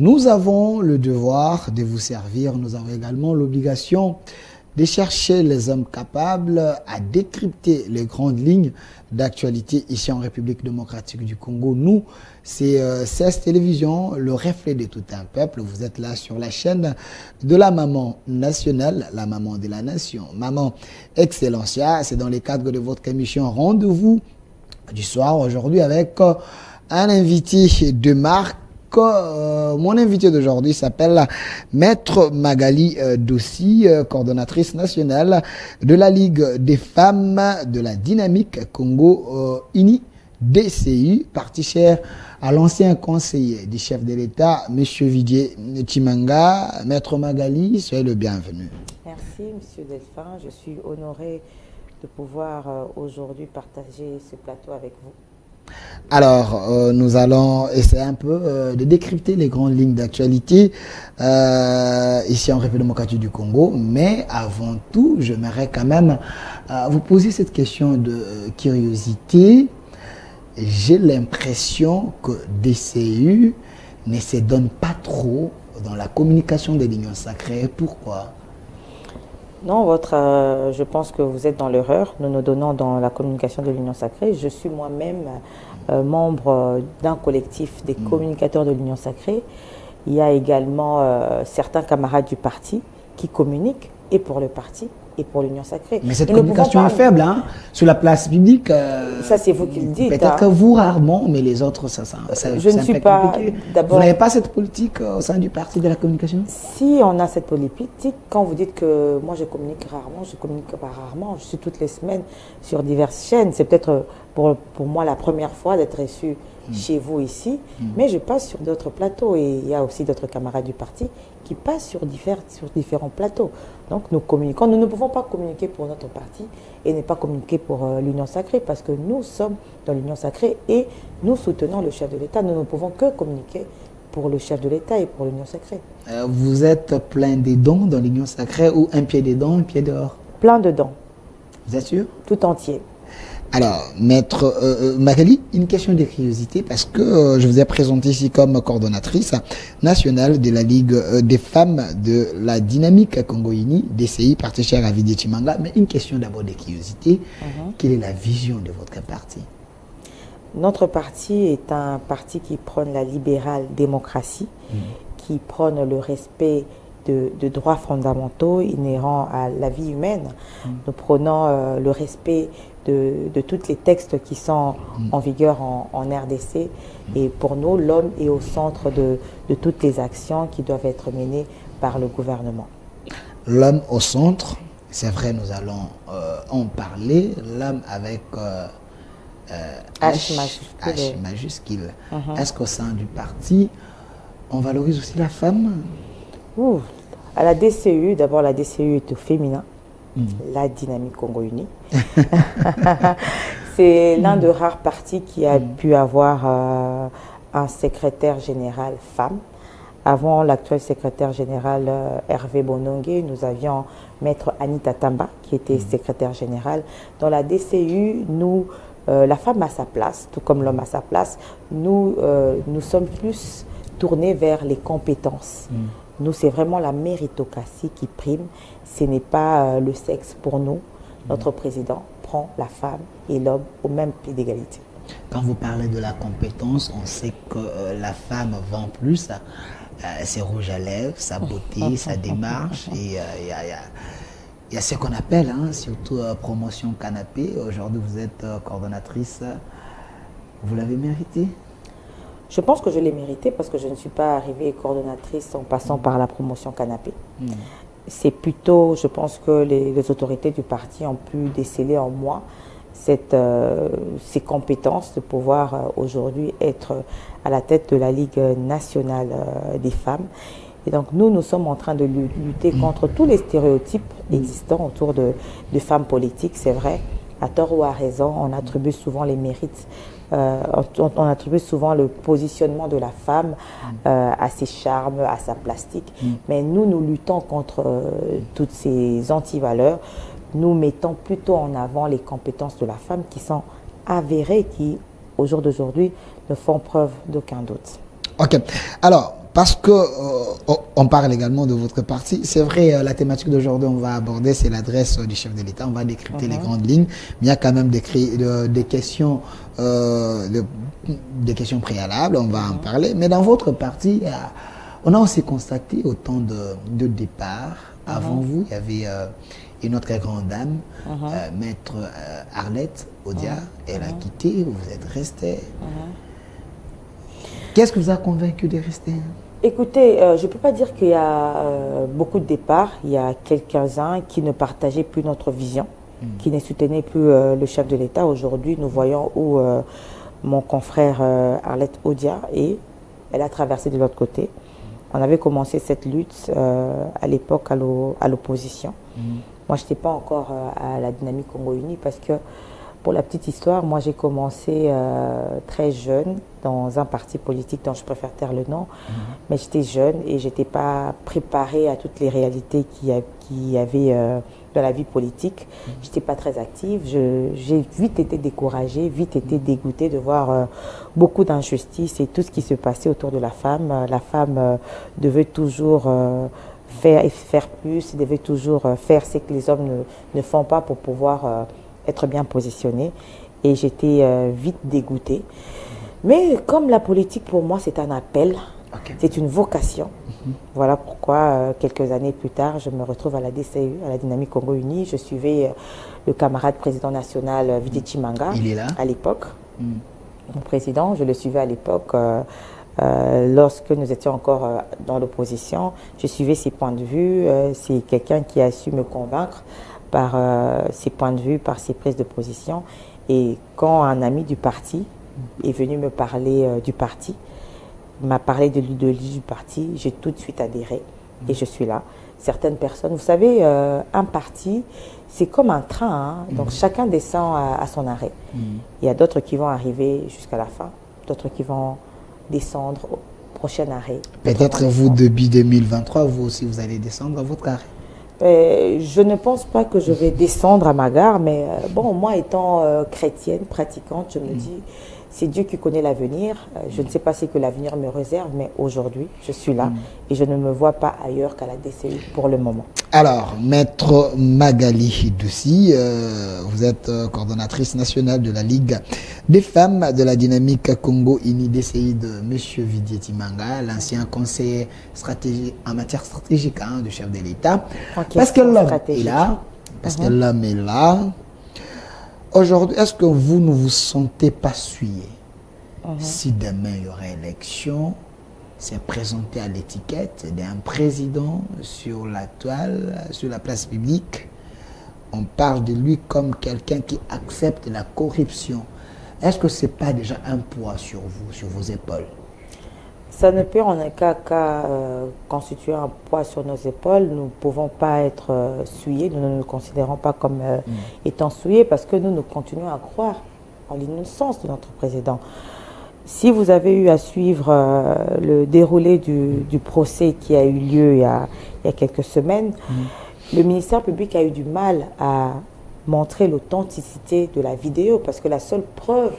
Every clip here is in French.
Nous avons le devoir de vous servir, nous avons également l'obligation de chercher les hommes capables à décrypter les grandes lignes d'actualité ici en République démocratique du Congo. Nous, c'est CES Télévision, le reflet de tout un peuple. Vous êtes là sur la chaîne de la maman nationale, la maman de la nation, Maman Excellencia. C'est dans le cadre de votre émission Rendez-vous du soir aujourd'hui avec un invité de marque. Mon invité d'aujourd'hui s'appelle Maître Magali Dossi, coordonnatrice nationale de la Ligue des femmes de la dynamique Congo Uni DCU, parti cher à l'ancien conseiller du chef de l'État, M. Vidier Chimanga. Maître Magali, soyez le bienvenu. Merci, M. Delphin. Je suis honoré de pouvoir aujourd'hui partager ce plateau avec vous. Alors, nous allons essayer un peu de décrypter les grandes lignes d'actualité ici en République démocratique du Congo. Mais avant tout, j'aimerais quand même vous poser cette question de curiosité. J'ai l'impression que DCU ne se donne pas trop dans la communication de l'Union sacrée. Pourquoi ? Non, je pense que vous êtes dans l'erreur. Nous nous donnons dans la communication de l'Union sacrée. Je suis moi-même membre d'un collectif des communicateurs de l'Union sacrée. Il y a également certains camarades du parti qui communiquent et pour le parti et pour l'Union sacrée. Mais cette communication est faible, hein, sur la place publique. Ça, c'est vous qui le dites. Peut-être que vous rarement, mais les autres, je ne suis pas. Vous n'avez pas cette politique au sein du parti de la communication? Si on a cette politique, quand vous dites que moi je communique rarement, je communique pas rarement. Je suis toutes les semaines sur diverses chaînes. C'est peut-être pour moi la première fois d'être reçu chez vous ici, mais je passe sur d'autres plateaux et il y a aussi d'autres camarades du parti qui passent sur différents plateaux. Donc nous communiquons. Nous ne pouvons pas communiquer pour notre parti et ne pas communiquer pour l'Union sacrée parce que nous sommes dans l'Union sacrée et nous soutenons le chef de l'État. Nous ne pouvons que communiquer pour le chef de l'État et pour l'Union sacrée. Vous êtes plein des dons dans l'Union sacrée ou un pied dedans, un pied dehors? Plein de dons. Vous êtes sûr? Tout entier. Alors, Maître Magali, une question de curiosité parce que je vous ai présenté ici comme coordonnatrice nationale de la Ligue des femmes de la dynamique Congo-Uni, DCI, parti cher à Vidier Chimanga. Mais une question d'abord de curiosité. Quelle est la vision de votre parti? Notre parti est un parti qui prône la libérale démocratie, qui prône le respect de droits fondamentaux inhérents à la vie humaine. Nous prônons le respect de tous les textes qui sont en vigueur en RDC. Et pour nous, l'homme est au centre de toutes les actions qui doivent être menées par le gouvernement. L'homme au centre, c'est vrai, nous allons en parler. L'homme avec H majuscule. Est-ce qu'au sein du parti, on valorise aussi la femme? À la DCU, d'abord la DCU est au féminin. La dynamique Congo-Uni. C'est l'un des rares partis qui a pu avoir un secrétaire général femme. Avant l'actuel secrétaire général Hervé Bonongué, nous avions Maître Anita Tamba qui était secrétaire général. Dans la DCU, la femme a sa place, tout comme l'homme a sa place. Nous sommes plus tournés vers les compétences. Nous, c'est vraiment la méritocratie qui prime. Ce n'est pas le sexe pour nous. Notre président prend la femme et l'homme au même pied d'égalité. Quand vous parlez de la compétence, on sait que la femme vend plus ses rouges à lèvres, sa beauté, sa démarche. Et il y a ce qu'on appelle, surtout promotion canapé. Aujourd'hui, vous êtes coordonnatrice. Vous l'avez mérité? Je pense que je l'ai mérité parce que je ne suis pas arrivée coordonnatrice en passant par la promotion canapé. C'est plutôt, je pense que les autorités du parti ont pu déceler en moi ces compétences de pouvoir aujourd'hui être à la tête de la Ligue nationale des femmes. Et donc nous sommes en train de lutter contre tous les stéréotypes existants autour de femmes politiques, c'est vrai. À tort ou à raison, on attribue souvent les mérites. On attribue souvent le positionnement de la femme à ses charmes, à sa plastique. Mais nous luttons contre toutes ces antivaleurs. Nous mettons plutôt en avant les compétences de la femme qui sont avérées, qui, au jour d'aujourd'hui, ne font preuve d'aucun doute. Ok. Alors, parce que on parle également de votre parti. C'est vrai, la thématique d'aujourd'hui, on va aborder, c'est l'adresse du chef de l'État. On va décrypter les grandes lignes. Mais il y a quand même des questions, des questions préalables. On va en parler. Mais dans votre parti, on a aussi constaté autant de départs. Avant vous, il y avait une autre grande dame, maître Arlette Odia. Elle a quitté, vous êtes resté. Qu'est-ce qui vous a convaincu de rester? Écoutez, je ne peux pas dire qu'il y a beaucoup de départs. Il y a quelques-uns qui ne partageaient plus notre vision, qui ne soutenaient plus le chef de l'État. Aujourd'hui, nous voyons où mon confrère Arlette Odia est. Elle a traversé de l'autre côté. On avait commencé cette lutte à l'époque à l'opposition. Moi, je n'étais pas encore à la dynamique Congo Uni parce que, pour la petite histoire, moi j'ai commencé très jeune dans un parti politique dont je préfère taire le nom, mais j'étais jeune et je n'étais pas préparée à toutes les réalités qu'il y avait dans la vie politique. Je n'étais pas très active, j'ai vite été découragée, vite été dégoûtée de voir beaucoup d'injustices et tout ce qui se passait autour de la femme. La femme devait toujours faire plus, devait toujours faire ce que les hommes ne font pas pour pouvoir être bien positionné, et j'étais vite dégoûtée. Mais comme la politique pour moi c'est un appel, c'est une vocation, voilà pourquoi quelques années plus tard je me retrouve à la DCU, à la Dynamique Congo Uni. Je suivais le camarade président national Vidi Chimanga à l'époque. Mon président, je le suivais à l'époque lorsque nous étions encore dans l'opposition. Je suivais ses points de vue, c'est quelqu'un qui a su me convaincre par ses points de vue, par ses prises de position. Et quand un ami du parti est venu me parler du parti, m'a parlé de l'idéologie du parti, j'ai tout de suite adhéré et je suis là. Certaines personnes, vous savez, un parti, c'est comme un train, donc chacun descend à son arrêt. Il y a d'autres qui vont arriver jusqu'à la fin, d'autres qui vont descendre au prochain arrêt. Peut-être vous, depuis 2023, vous aussi, vous allez descendre à votre arrêt. Je ne pense pas que je vais descendre à ma gare, mais bon, moi étant chrétienne, pratiquante, je me dis, c'est Dieu qui connaît l'avenir. Je ne sais pas ce que l'avenir me réserve, mais aujourd'hui, je suis là et je ne me vois pas ailleurs qu'à la DCU pour le moment. Alors, Maître Magali Doussi, vous êtes coordonnatrice nationale de la Ligue des femmes de la dynamique Congo Uni DCI de M. Vidi Chimanga, l'ancien conseiller stratégique en matière stratégique du chef de l'État. Parce que l'homme est là. Parce que l'homme est là. Aujourd'hui, est-ce que vous ne vous sentez pas souillé si demain il y aurait élection, c'est présenté à l'étiquette d'un président sur la toile, sur la place publique, on parle de lui comme quelqu'un qui accepte la corruption. Est-ce que ce n'est pas déjà un poids sur vous, sur vos épaules? Ça ne peut en aucun cas constituer un poids sur nos épaules. Nous ne pouvons pas être souillés, nous ne nous considérons pas comme étant souillés parce que nous continuons à croire en l'innocence de notre président. Si vous avez eu à suivre le déroulé du procès qui a eu lieu il y a quelques semaines, le ministère public a eu du mal à montrer l'authenticité de la vidéo parce que la seule preuve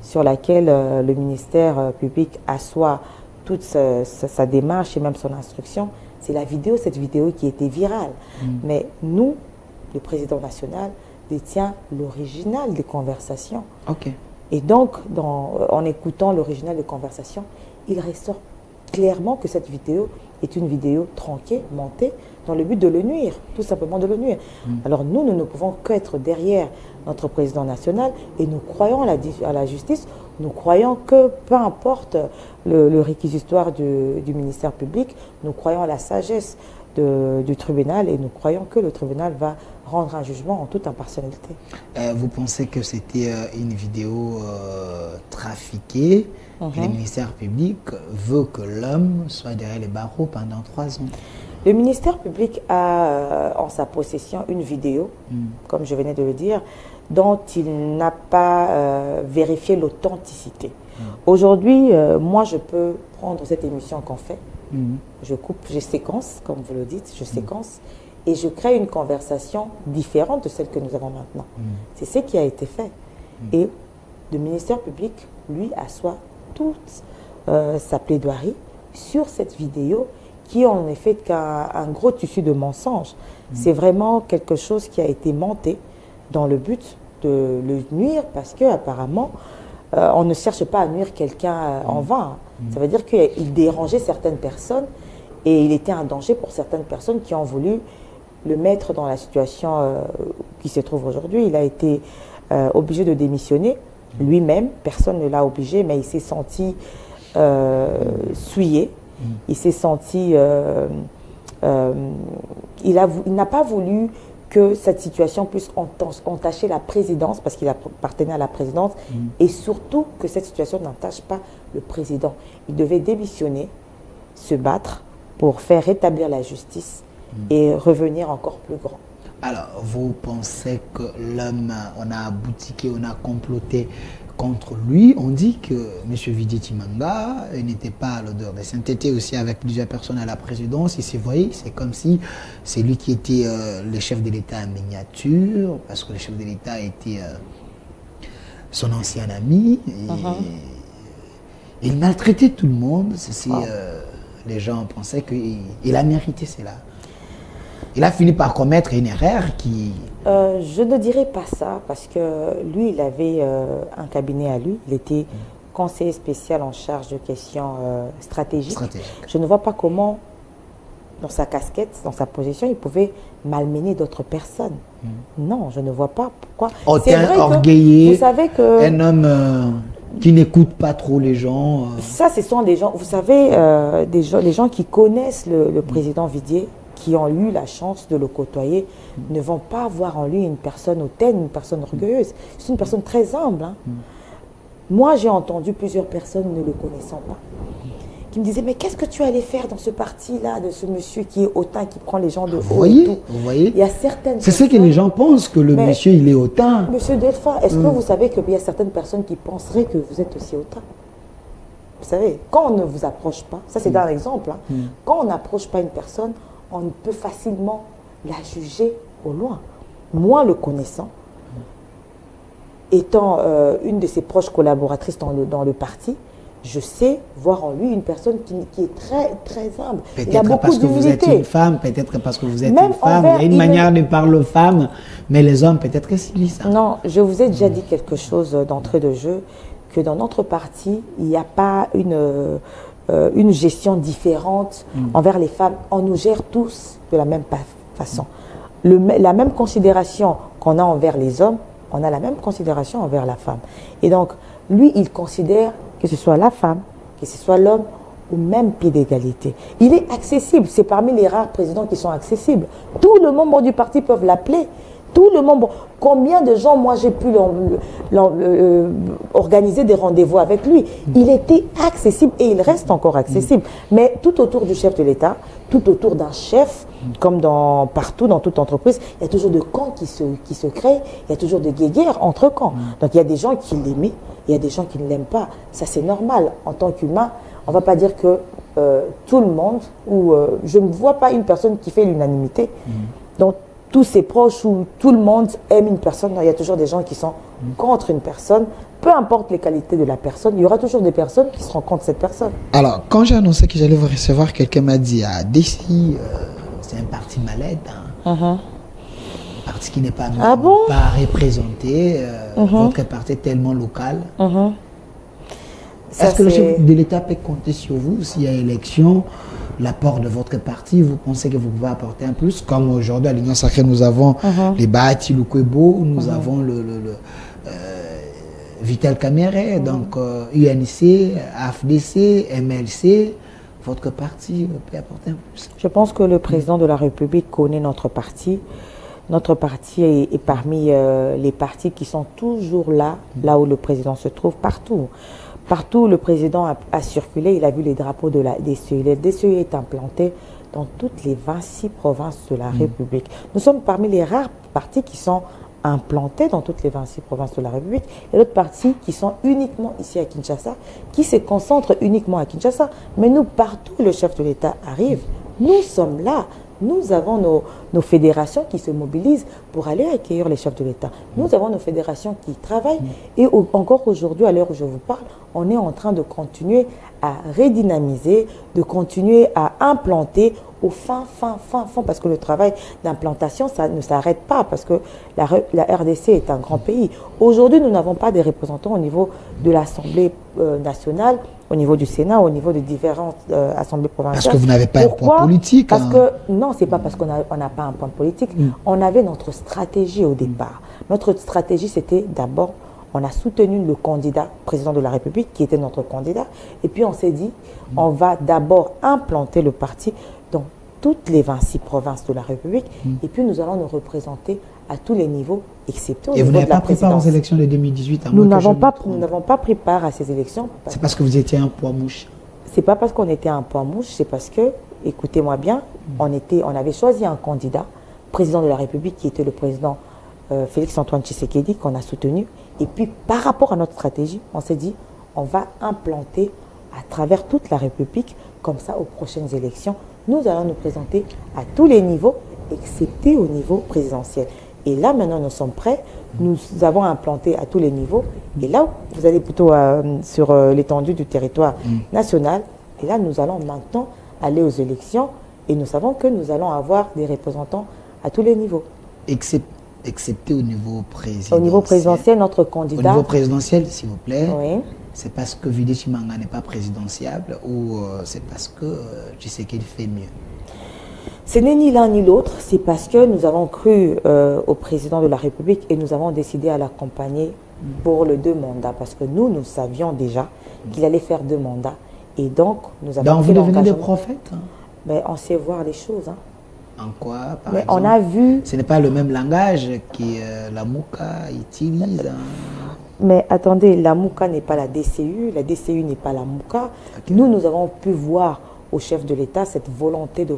sur laquelle le ministère public assoit toute sa démarche et même son instruction, c'est la vidéo, cette vidéo qui était virale. Mais nous, le président national, détient l'original des conversations. Et donc, en écoutant l'original des conversations, il ressort clairement que cette vidéo est une vidéo tronquée, montée, dans le but de le nuire, tout simplement de le nuire. Alors nous ne pouvons qu'être derrière notre président national et nous croyons à la justice, nous croyons que peu importe le réquisitoire du ministère public, nous croyons à la sagesse du tribunal et nous croyons que le tribunal va rendre un jugement en toute impartialité. Vous pensez que c'était une vidéo trafiquée? Le ministère public veut que l'homme soit derrière les barreaux pendant 3 ans. Le ministère public a en sa possession une vidéo, comme je venais de le dire, dont il n'a pas vérifié l'authenticité. Aujourd'hui, moi je peux prendre cette émission qu'on fait, je coupe, je séquence, comme vous le dites, je séquence, et je crée une conversation différente de celle que nous avons maintenant. C'est ce qui a été fait. Et le ministère public, lui, assoit toute sa plaidoirie sur cette vidéo qui en effet qu'un gros tissu de mensonges. C'est vraiment quelque chose qui a été monté dans le but de le nuire parce qu'apparemment, on ne cherche pas à nuire quelqu'un en vain. Ça veut dire qu'il dérangeait certaines personnes et il était un danger pour certaines personnes qui ont voulu le mettre dans la situation qui se trouve aujourd'hui. Il a été obligé de démissionner lui-même. Personne ne l'a obligé, mais il s'est senti souillé. Il s'est senti... il n'a pas voulu que cette situation puisse entacher la présidence, parce qu'il appartenait à la présidence, et surtout que cette situation n'entache pas le président. Il devait démissionner, se battre pour faire rétablir la justice et revenir encore plus grand. Alors, vous pensez que l'homme, on a aboutiqué, on a comploté contre lui? On dit que M. Vidi Timanga n'était pas à l'odeur de sainteté aussi avec plusieurs personnes à la présidence. Il s'est voyé, c'est comme si c'est lui qui était le chef de l'État en miniature, parce que le chef de l'État était son ancien ami. Et il maltraitait tout le monde. Les gens pensaient qu'il a mérité cela. Il a fini par commettre une erreur qui... je ne dirais pas ça, parce que lui, il avait un cabinet à lui. Il était conseiller spécial en charge de questions stratégiques. Je ne vois pas comment, dans sa casquette, dans sa position, il pouvait malmener d'autres personnes. Non, je ne vois pas pourquoi. Hautain, orgueilleux, vous savez que un homme qui n'écoute pas trop les gens. Ça, ce sont des gens, vous savez, les gens qui connaissent le président Vidier, qui ont eu la chance de le côtoyer, ne vont pas voir en lui une personne hautaine, une personne orgueilleuse. C'est une personne très humble. Hein. Moi, j'ai entendu plusieurs personnes ne le connaissant pas, qui me disaient, mais qu'est-ce que tu allais faire dans ce parti-là, de ce monsieur qui est hautain, qui prend les gens de haut et tout. Vous voyez, il y a certaines c'est ce que les gens pensent, que le monsieur, il est hautain. Monsieur Delphin, est-ce que vous savez qu'il y a certaines personnes qui penseraient que vous êtes aussi hautain? Vous savez, quand on ne vous approche pas, ça c'est un exemple, hein, quand on n'approche pas une personne, on peut facilement la juger au loin. Moi, le connaissant, étant une de ses proches collaboratrices dans le parti, je sais voir en lui une personne qui est très, très humble. Peut-être parce que vous êtes une femme, peut-être parce que vous êtes une femme. Il y a une manière de parler aux femmes, mais les hommes, peut-être que c'est lui ça. Non, je vous ai déjà dit quelque chose d'entrée de jeu, que dans notre parti, il n'y a pas une gestion différente envers les femmes. On nous gère tous de la même façon. La même considération qu'on a envers les hommes, on a la même considération envers la femme. Et donc, lui, il considère que ce soit la femme, que ce soit l'homme, au même pied d'égalité. Il est accessible. C'est parmi les rares présidents qui sont accessibles. Tous les membres du parti peuvent l'appeler. Tous les membres. Combien de gens, moi, j'ai pu organiser des rendez-vous avec lui. Il était accessible et il reste encore accessible. Mais tout autour du chef de l'État, tout autour d'un chef, comme partout dans toute entreprise, il y a toujours de camps qui se créent, il y a toujours de guéguerres entre camps. Donc il y a des gens qui l'aimaient, il y a des gens qui ne l'aiment pas. Ça, c'est normal. En tant qu'humain, on ne va pas dire que tout le monde, ou je ne vois pas une personne qui fait l'unanimité. Donc, tous ses proches ou tout le monde aime une personne, il y a toujours des gens qui sont contre une personne. Peu importe les qualités de la personne, il y aura toujours des personnes qui seront contre cette personne. Alors, quand j'ai annoncé que j'allais vous recevoir, quelqu'un m'a dit, ah, d'ici, c'est un parti malade, hein. Un parti qui n'est pas, pas représenté, votre parti est tellement local. Est-ce que le chef de l'État peut compter sur vous s'il y a élection? L'apport de votre parti, vous pensez que vous pouvez apporter un plus? Comme aujourd'hui à l'Union Sacrée, nous avons les Bahati Lukwebo, nous avons le Vital Kamere, donc UNC, AFDC, MLC. Votre parti peut apporter un plus? Je pense que le président de la République connaît notre parti. Notre parti est parmi les partis qui sont toujours là où le président se trouve, partout. Partout où le président a circulé, il a vu les drapeaux de la DCE. La DCE est implantée dans toutes les 26 provinces de la République. Nous sommes parmi les rares partis qui sont implantés dans toutes les 26 provinces de la République. Il y a d'autres partis qui sont uniquement ici à Kinshasa, qui se concentrent uniquement à Kinshasa. Mais nous, partout où le chef de l'État arrive, nous sommes là. Nous avons nos fédérations qui se mobilisent pour aller accueillir les chefs de l'État. Nous avons nos fédérations qui travaillent. Et encore aujourd'hui, à l'heure où je vous parle, on est en train de continuer à redynamiser, de continuer à implanter au fin, parce que le travail d'implantation, ça ne s'arrête pas, parce que la RDC est un grand pays. Aujourd'hui, nous n'avons pas de représentants au niveau de l'Assemblée nationale, au niveau du Sénat, au niveau de différentes assemblées provinciales. Parce que vous n'avez pas un point politique. Parce que, non, c'est pas parce qu'on n'a pas un point politique. On avait notre stratégie au départ. Notre stratégie, c'était d'abord, on a soutenu le candidat président de la République, qui était notre candidat, et puis on s'est dit, on va d'abord implanter le parti dans toutes les 26 provinces de la République, et puis nous allons nous représenter à tous les niveaux, excepté au niveau de la présidence. Et vous n'avez pas pris part aux élections de 2018 Nous n'avons pas pris part à ces élections. C'est parce que vous étiez un poids mouche. C'est pas parce qu'on était un poids mouche, c'est parce que, écoutez-moi bien, on avait choisi un candidat, président de la République, qui était le président Félix-Antoine Tshisekedi, qu'on a soutenu. Et puis, par rapport à notre stratégie, on s'est dit, on va implanter à travers toute la République, comme ça, aux prochaines élections, nous allons nous présenter à tous les niveaux, excepté au niveau présidentiel. Et là, maintenant, nous sommes prêts. Nous avons implanté à tous les niveaux. Et là, vous allez plutôt sur l'étendue du territoire national. Et là, nous allons maintenant aller aux élections. Et nous savons que nous allons avoir des représentants à tous les niveaux. Excepté au niveau présidentiel. Au niveau présidentiel, notre candidat... Au niveau présidentiel, s'il vous plaît, oui. C'est parce que Vili Chimanga n'est pas présidentiable ou c'est parce que tu sais qu'il fait mieux? Ce n'est ni l'un ni l'autre, c'est parce que nous avons cru au président de la République et nous avons décidé à l'accompagner pour le 2 mandats. Parce que nous savions déjà qu'il allait faire 2 mandats. Et donc, nous avons fait l'engagement. Donc, vous devenez des prophètes? Mais on sait voir les choses. En quoi, par Mais exemple? On a vu... Ce n'est pas le même langage que la Mouka utilise. Mais attendez, la Mouka n'est pas la DCU n'est pas la Mouka. Okay. Nous avons pu voir au chef de l'État cette volonté de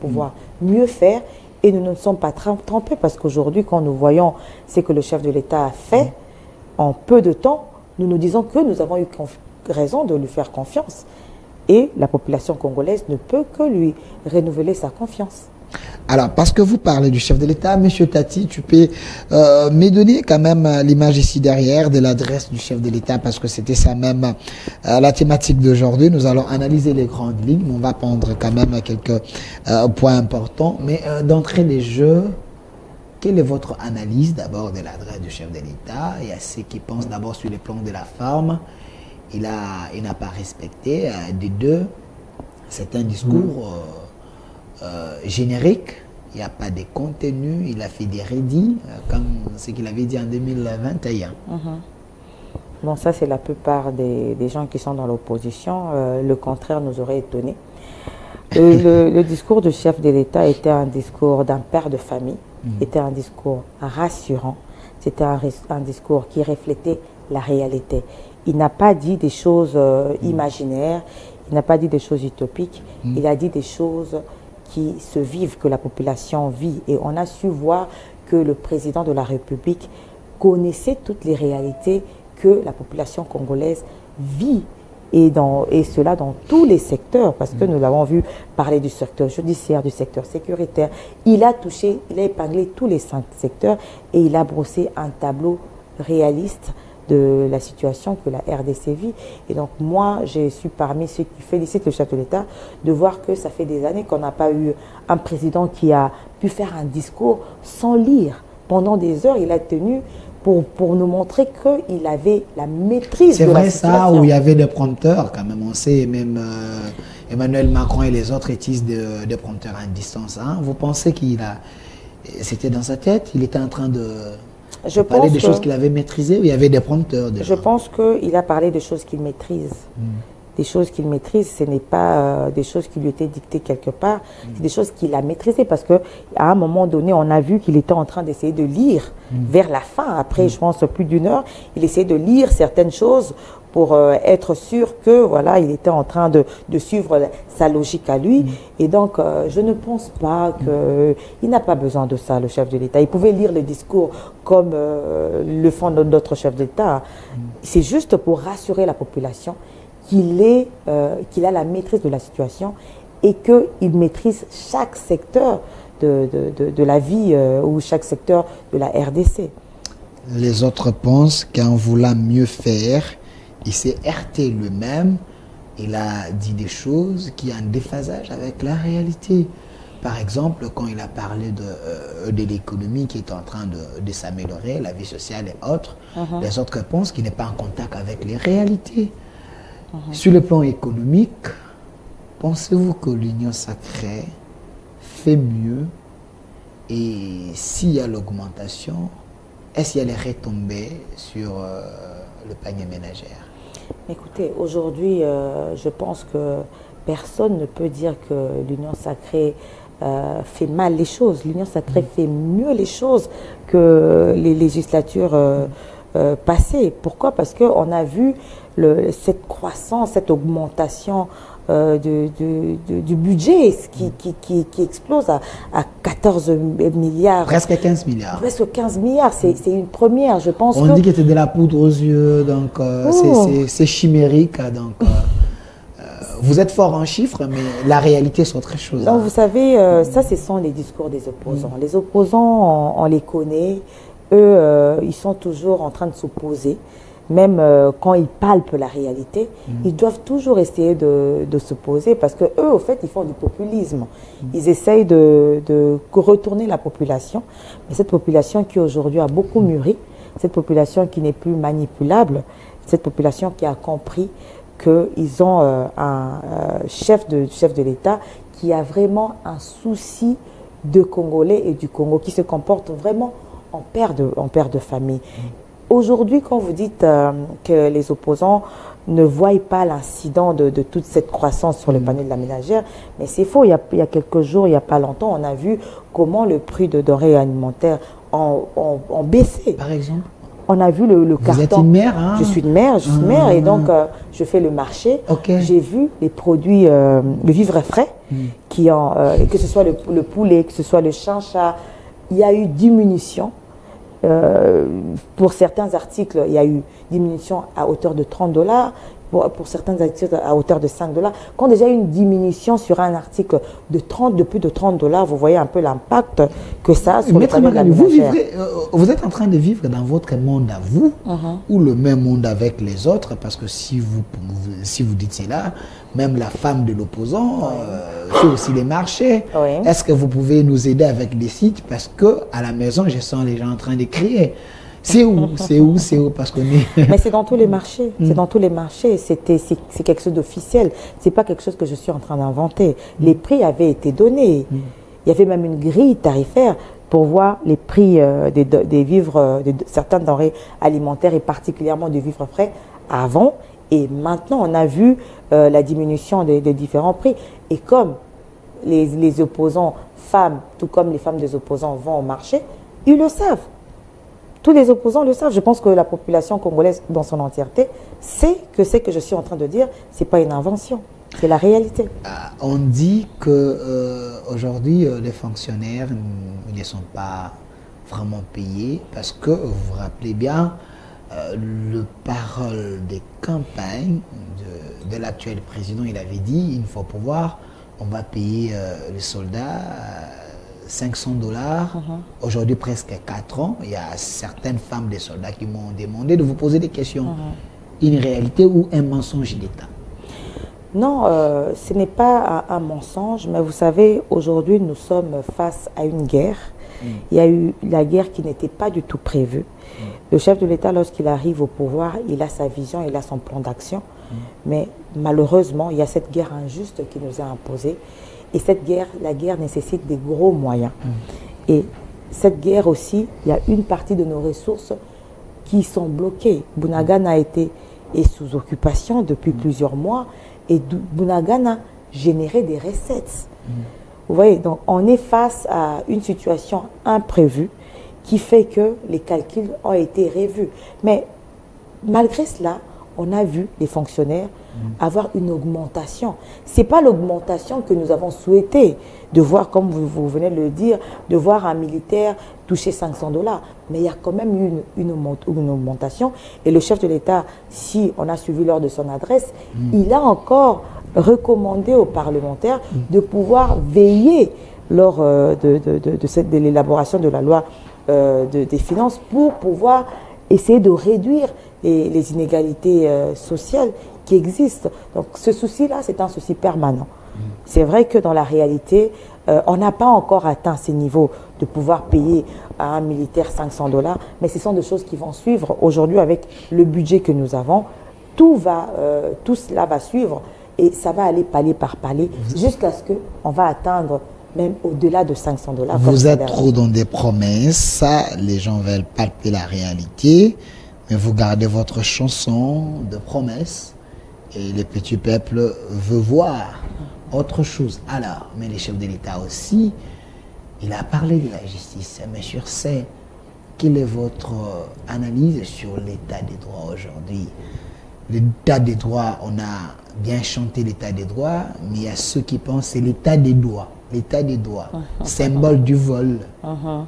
pouvoir mieux faire et nous ne nous sommes pas trompés parce qu'aujourd'hui, quand nous voyons ce que le chef de l'État a fait en peu de temps, nous nous disons que nous avons eu raison de lui faire confiance et la population congolaise ne peut que lui renouveler sa confiance. Alors, parce que vous parlez du chef de l'État, M. Tati, tu peux me donner quand même l'image ici derrière de l'adresse du chef de l'État, parce que c'était ça même la thématique d'aujourd'hui. Nous allons analyser les grandes lignes, mais on va prendre quand même quelques points importants. Mais d'entrée des jeux, quelle est votre analyse d'abord de l'adresse du chef de l'État? Il y a ceux qui pensent d'abord sur le plan de la forme. Il n'a pas respecté. Des deux, c'est un discours... générique, il n'y a pas de contenu, il a fait des redits, comme ce qu'il avait dit en 2021. Bon, ça c'est la plupart des gens qui sont dans l'opposition, le contraire nous aurait étonné. Le discours du chef de l'État était un discours d'un père de famille, était un discours rassurant, c'était un discours qui reflétait la réalité. Il n'a pas dit des choses imaginaires, il n'a pas dit des choses utopiques, il a dit des choses qui se vivent, que la population vit. Et on a su voir que le président de la République connaissait toutes les réalités que la population congolaise vit. Et cela dans tous les secteurs, parce que nous l'avons vu parler du secteur judiciaire, du secteur sécuritaire. Il a épinglé tous les 5 secteurs et il a brossé un tableau réaliste de la situation que la RDC vit. Et donc moi, je suis parmi ceux qui félicitent le chef de l'État de voir que ça fait des années qu'on n'a pas eu un président qui a pu faire un discours sans lire. Pendant des heures, il a tenu pour nous montrer qu'il avait la maîtrise de la situation. C'est vrai ça, où il y avait des prompteurs quand même. On sait, même Emmanuel Macron et les autres utilisent des prompteurs à distance. Hein. Vous pensez c'était dans sa tête? Il était en train de... parler des choses qu'il avait maîtrisées, il y avait des prompteurs déjà. Je pense qu'il a parlé des choses qu'il maîtrise. Des choses qu'il maîtrise, ce n'est pas des choses qui lui étaient dictées quelque part, c'est des choses qu'il a maîtrisées parce qu'à un moment donné, on a vu qu'il était en train d'essayer de lire vers la fin, après je pense plus d'1 heure, il essayait de lire certaines choses pour être sûr que voilà, il était en train de suivre sa logique à lui. Et donc, je ne pense pas qu'il n'a pas besoin de ça, le chef de l'État. Il pouvait lire le discours comme le font d'autres chefs d'État. C'est juste pour rassurer la population qu'il a la maîtrise de la situation et qu'il maîtrise chaque secteur de la vie ou chaque secteur de la RDC. Les autres pensent qu'en voulant mieux faire, il s'est heurté lui-même il a dit des choses qui ont un déphasage avec la réalité. Par exemple, quand il a parlé de l'économie qui est en train de s'améliorer, la vie sociale et autres, les autres réponses qui n'est pas en contact avec les réalités. Sur le plan économique, pensez-vous que l'Union sacrée fait mieux? Et s'il y a l'augmentation, est-ce qu'il y a les retombées sur le panier ménagère? Écoutez, aujourd'hui, je pense que personne ne peut dire que l'Union sacrée fait mal les choses. L'Union sacrée fait mieux les choses que les législatures passées. Pourquoi? Parce qu'on a vu cette croissance, cette augmentation du budget qui explose à 14 milliards. Presque 15 milliards. Presque 15 milliards, c'est une première, je pense. On dit que c'est de la poudre aux yeux, donc c'est chimérique. Donc, vous êtes fort en chiffres, mais la réalité, c'est autre chose. Donc, vous savez, ça, ce sont les discours des opposants. Les opposants, on les connaît. Eux, ils sont toujours en train de s'opposer. Même quand ils palpent la réalité, ils doivent toujours essayer de s'opposer parce que eux, au fait, ils font du populisme. Ils essayent de retourner la population. Mais cette population qui aujourd'hui a beaucoup mûri, cette population qui n'est plus manipulable, cette population qui a compris qu'ils ont un chef de l'État qui a vraiment un souci de Congolais et du Congo, qui se comporte vraiment en père de famille. Aujourd'hui, quand vous dites que les opposants ne voient pas l'incident de toute cette croissance sur le panier de la ménagère, mais c'est faux. Il y a quelques jours, il n'y a pas longtemps, on a vu comment le prix de denrées alimentaires ont baissé. Par exemple? On a vu le carton. Vous êtes une mère, hein? Je suis une mère, et donc je fais le marché. J'ai vu les produits, le vivre frais, que ce soit le poulet, que ce soit le chat, il y a eu diminution. Pour certains articles, il y a eu diminution à hauteur de 30 $. Pour certains articles, à hauteur de 5 $. Quand déjà une diminution sur un article de plus de 30 $, vous voyez un peu l'impact que ça a sur le panier de la ménagère. Vous êtes en train de vivre dans votre monde à vous, ou le même monde avec les autres, parce que si vous dites cela, même la femme de l'opposant fait aussi les marchés. Est-ce que vous pouvez nous aider avec des sites? Parce que à la maison, je sens les gens en train de crier. C'est où? Parce qu'on est... Mais c'est dans tous les marchés. C'est dans tous les marchés. C'est quelque chose d'officiel. C'est pas quelque chose que je suis en train d'inventer. Les prix avaient été donnés. Il y avait même une grille tarifaire pour voir les prix des vivres, de certaines denrées alimentaires et particulièrement du vivre frais avant. Et maintenant, on a vu la diminution des différents prix. Et comme les opposants femmes, tout comme les femmes des opposants vont au marché, ils le savent. Tous les opposants le savent. Je pense que la population congolaise dans son entièreté sait que ce que je suis en train de dire, ce n'est pas une invention, c'est la réalité. On dit qu'aujourd'hui, les fonctionnaires ne sont pas vraiment payés parce que, vous vous rappelez bien, le parole des campagnes de l'actuel président, il avait dit, une fois pouvoir, on va payer les soldats 500 $. Aujourd'hui, presque 4 ans, il y a certaines femmes des soldats qui m'ont demandé de vous poser des questions. Une réalité ou un mensonge d'État? Non, ce n'est pas un mensonge, mais vous savez, aujourd'hui, nous sommes face à une guerre. Il y a eu la guerre qui n'était pas du tout prévue. Le chef de l'État, lorsqu'il arrive au pouvoir, il a sa vision, il a son plan d'action. Mais malheureusement, il y a cette guerre injuste qui nous est imposée. Et cette guerre, la guerre nécessite des gros moyens. Et cette guerre aussi, il y a une partie de nos ressources qui sont bloquées. Bunagana est sous occupation depuis plusieurs mois et Bunagana générait des recettes. Vous voyez, donc on est face à une situation imprévue qui fait que les calculs ont été revus. Mais malgré cela, on a vu les fonctionnaires avoir une augmentation. Ce n'est pas l'augmentation que nous avons souhaité de voir, comme vous venez de le dire, de voir un militaire toucher 500 $. Mais il y a quand même eu une augmentation. Et le chef de l'État, si on a suivi lors de son adresse, il a encore recommandé aux parlementaires de pouvoir veiller lors de l'élaboration de la loi des finances pour pouvoir essayer de réduire les inégalités sociales qui existent. Donc ce souci-là, c'est un souci permanent. C'est vrai que dans la réalité, on n'a pas encore atteint ces niveaux de pouvoir payer à un militaire 500 $, mais ce sont des choses qui vont suivre aujourd'hui avec le budget que nous avons. Tout cela va suivre et ça va aller palier par palier jusqu'à ce qu'on va atteindre même au-delà de 500 $. Vous êtes trop dans des promesses, les gens veulent palper la réalité, mais vous gardez votre chanson de promesses et le petit peuple veut voir autre chose. Alors, mais les chefs de l'État aussi, il a parlé de la justice. Monsieur Sey, quelle est votre analyse sur l'état des droits aujourd'hui? L'état des droits, on a bien chanté l'état des droits, mais il y a ceux qui pensent que c'est l'état des doigts. L'état des doigts, symbole du vol,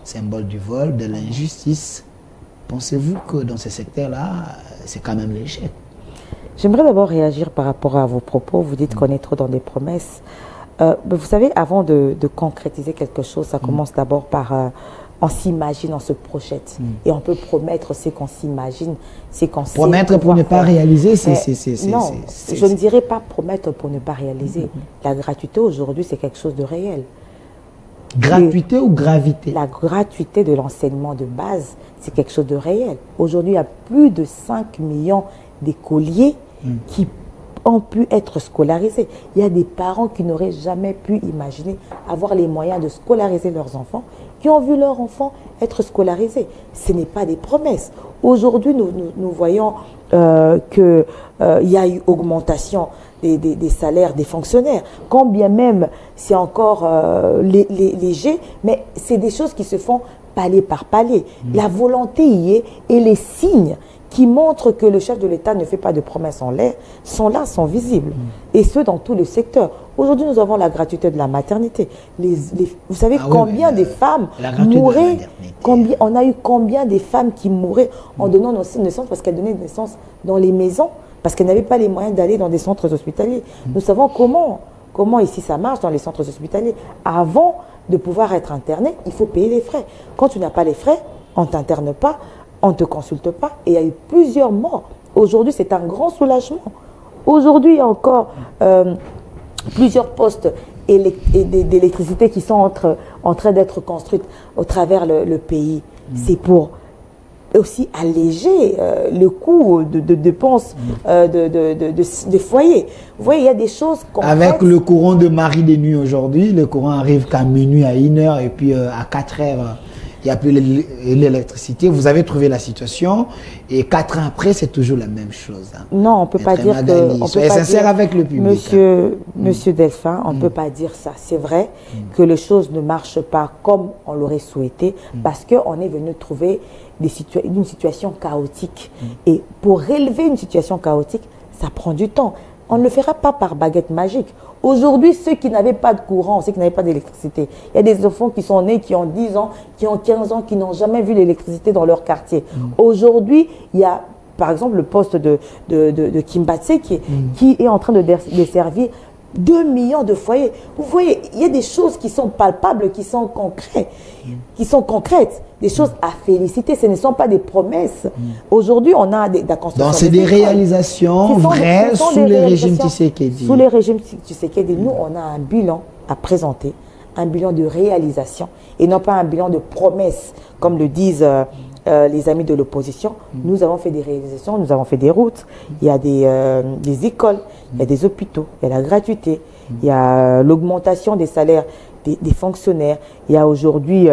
symbole du vol, de l'injustice. Pensez-vous que dans ce secteur-là, c'est quand même l'échec? J'aimerais d'abord réagir par rapport à vos propos. Vous dites qu'on est trop dans des promesses. Vous savez, avant de concrétiser quelque chose, ça commence d'abord par on s'imagine, on se projette. Et on peut promettre ce qu'on s'imagine, ce qu'on sait. Promettre pour ne pas réaliser, non, je ne dirais pas promettre pour ne pas réaliser. La gratuité aujourd'hui, c'est quelque chose de réel. Gratuité ou gravité? La gratuité de l'enseignement de base, c'est quelque chose de réel. Aujourd'hui, il y a plus de 5 millions d'écoliers qui ont pu être scolarisés. Il y a des parents qui n'auraient jamais pu imaginer avoir les moyens de scolariser leurs enfants, qui ont vu leurs enfants être scolarisés. Ce n'est pas des promesses. Aujourd'hui, nous voyons qu'il y a eu augmentation des salaires des fonctionnaires. Quand bien même c'est encore léger, mais c'est des choses qui se font palier par palier. La volonté y est et les signes qui montrent que le chef de l'État ne fait pas de promesses en l'air, sont là, sont visibles. Et ce, dans tous les secteurs. Aujourd'hui, nous avons la gratuité de la maternité. Vous savez combien de femmes mouraient, on a eu combien de femmes qui mouraient en donnant naissance parce qu'elles donnaient naissance dans les maisons, parce qu'elles n'avaient pas les moyens d'aller dans des centres hospitaliers. Nous savons comment ici ça marche dans les centres hospitaliers. Avant de pouvoir être interné, il faut payer les frais. Quand tu n'as pas les frais, on ne t'interne pas, on ne te consulte pas et il y a eu plusieurs morts. Aujourd'hui, c'est un grand soulagement. Aujourd'hui, il y a encore plusieurs postes d'électricité qui sont en train d'être construites au travers le pays. C'est pour aussi alléger le coût de dépenses des foyers. Vous voyez, il y a des choses concrètes. Avec le courant de Marie des nuits aujourd'hui, le courant arrive qu'à minuit, à 1h et puis à 4h. Il n'y a plus l'électricité. Vous avez trouvé la situation et 4 ans après, c'est toujours la même chose. Hein. Non, on ne peut pas dire que... Soyez sincère avec le public. Monsieur Delphin, on ne peut pas dire ça. C'est vrai que les choses ne marchent pas comme on l'aurait souhaité parce qu'on est venu trouver une situation chaotique. Et pour relever une situation chaotique, ça prend du temps. On ne le fera pas par baguette magique. Aujourd'hui, ceux qui n'avaient pas de courant, ceux qui n'avaient pas d'électricité, il y a des enfants qui sont nés, qui ont 10 ans, qui ont 15 ans, qui n'ont jamais vu l'électricité dans leur quartier. Aujourd'hui, il y a, par exemple, le poste de Kimbatse qui est en train de desservir 2 millions de foyers. Vous voyez, il y a des choses qui sont palpables, qui sont concrètes, des choses à féliciter. Ce ne sont pas des promesses. Aujourd'hui, on a la construction. Donc, c'est des réalisations vraies sous les régimes Tshisekedi. Sous les régimes Tshisekedi, nous, on a un bilan à présenter, un bilan de réalisation et non pas un bilan de promesses, comme le disent les amis de l'opposition. Nous avons fait des réalisations, nous avons fait des routes, il y a des écoles, il y a des hôpitaux, il y a la gratuité, il y a l'augmentation des salaires des fonctionnaires. Il y a aujourd'hui,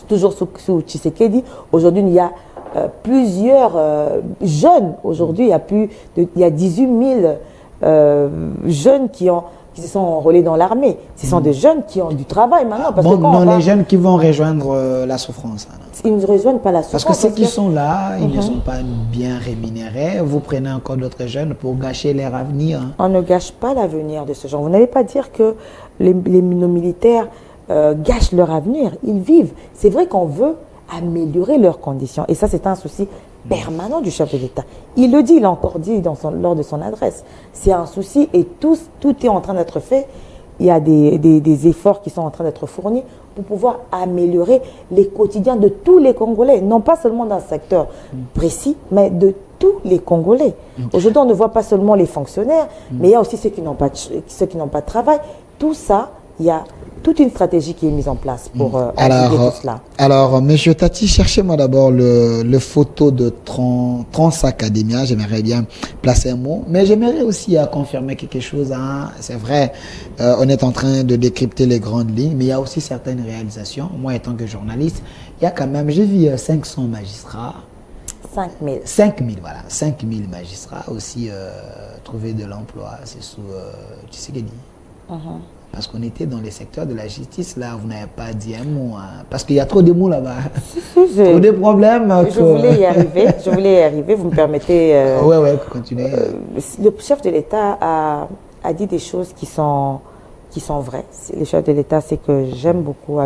toujours sous Tshisekedi, aujourd'hui il y a plusieurs jeunes. Aujourd'hui il y a 18 000 jeunes qui se sont enrôlés dans l'armée. Ce sont des jeunes qui ont du travail maintenant. Parce que les jeunes qui vont rejoindre la souffrance. Alors. Ils ne rejoignent pas la souffrance. Parce que ceux qui sont là, ils ne sont pas bien rémunérés. Vous prenez encore d'autres jeunes pour gâcher leur avenir. Hein. On ne gâche pas l'avenir de ce genre. Vous n'allez pas dire que nos militaires gâchent leur avenir. Ils vivent. C'est vrai qu'on veut améliorer leurs conditions. Et ça, c'est un souci permanent du chef de l'État. Il le dit, il l'a encore dit lors de son adresse. C'est un souci et tout est en train d'être fait il y a des efforts qui sont en train d'être fournis pour pouvoir améliorer les quotidiens de tous les Congolais, non pas seulement d'un secteur précis, mais de tous les Congolais. Aujourd'hui, on ne voit pas seulement les fonctionnaires, mais il y a aussi ceux qui n'ont pas de travail. Tout ça, il y a toute une stratégie qui est mise en place pour endiguer tout cela. Alors, M. Tati, cherchez-moi d'abord le photo de Trans Academia. J'aimerais bien placer un mot, mais j'aimerais aussi confirmer quelque chose. Hein. C'est vrai, on est en train de décrypter les grandes lignes, mais il y a aussi certaines réalisations. Moi, étant que journaliste, il y a quand même, j'ai vu 500 magistrats. 5000. 5000, voilà. 5000 magistrats aussi trouver de l'emploi. C'est sous Tshisekedi. Parce qu'on était dans les secteurs de la justice, là, vous n'avez pas dit un mot. Hein, parce qu'il y a trop de mots là-bas. Trop de problèmes. Je voulais y arriver, vous me permettez. Oui, continuez. Le chef de l'État a dit des choses qui sont vraies. Le chef de l'État, c'est que j'aime beaucoup,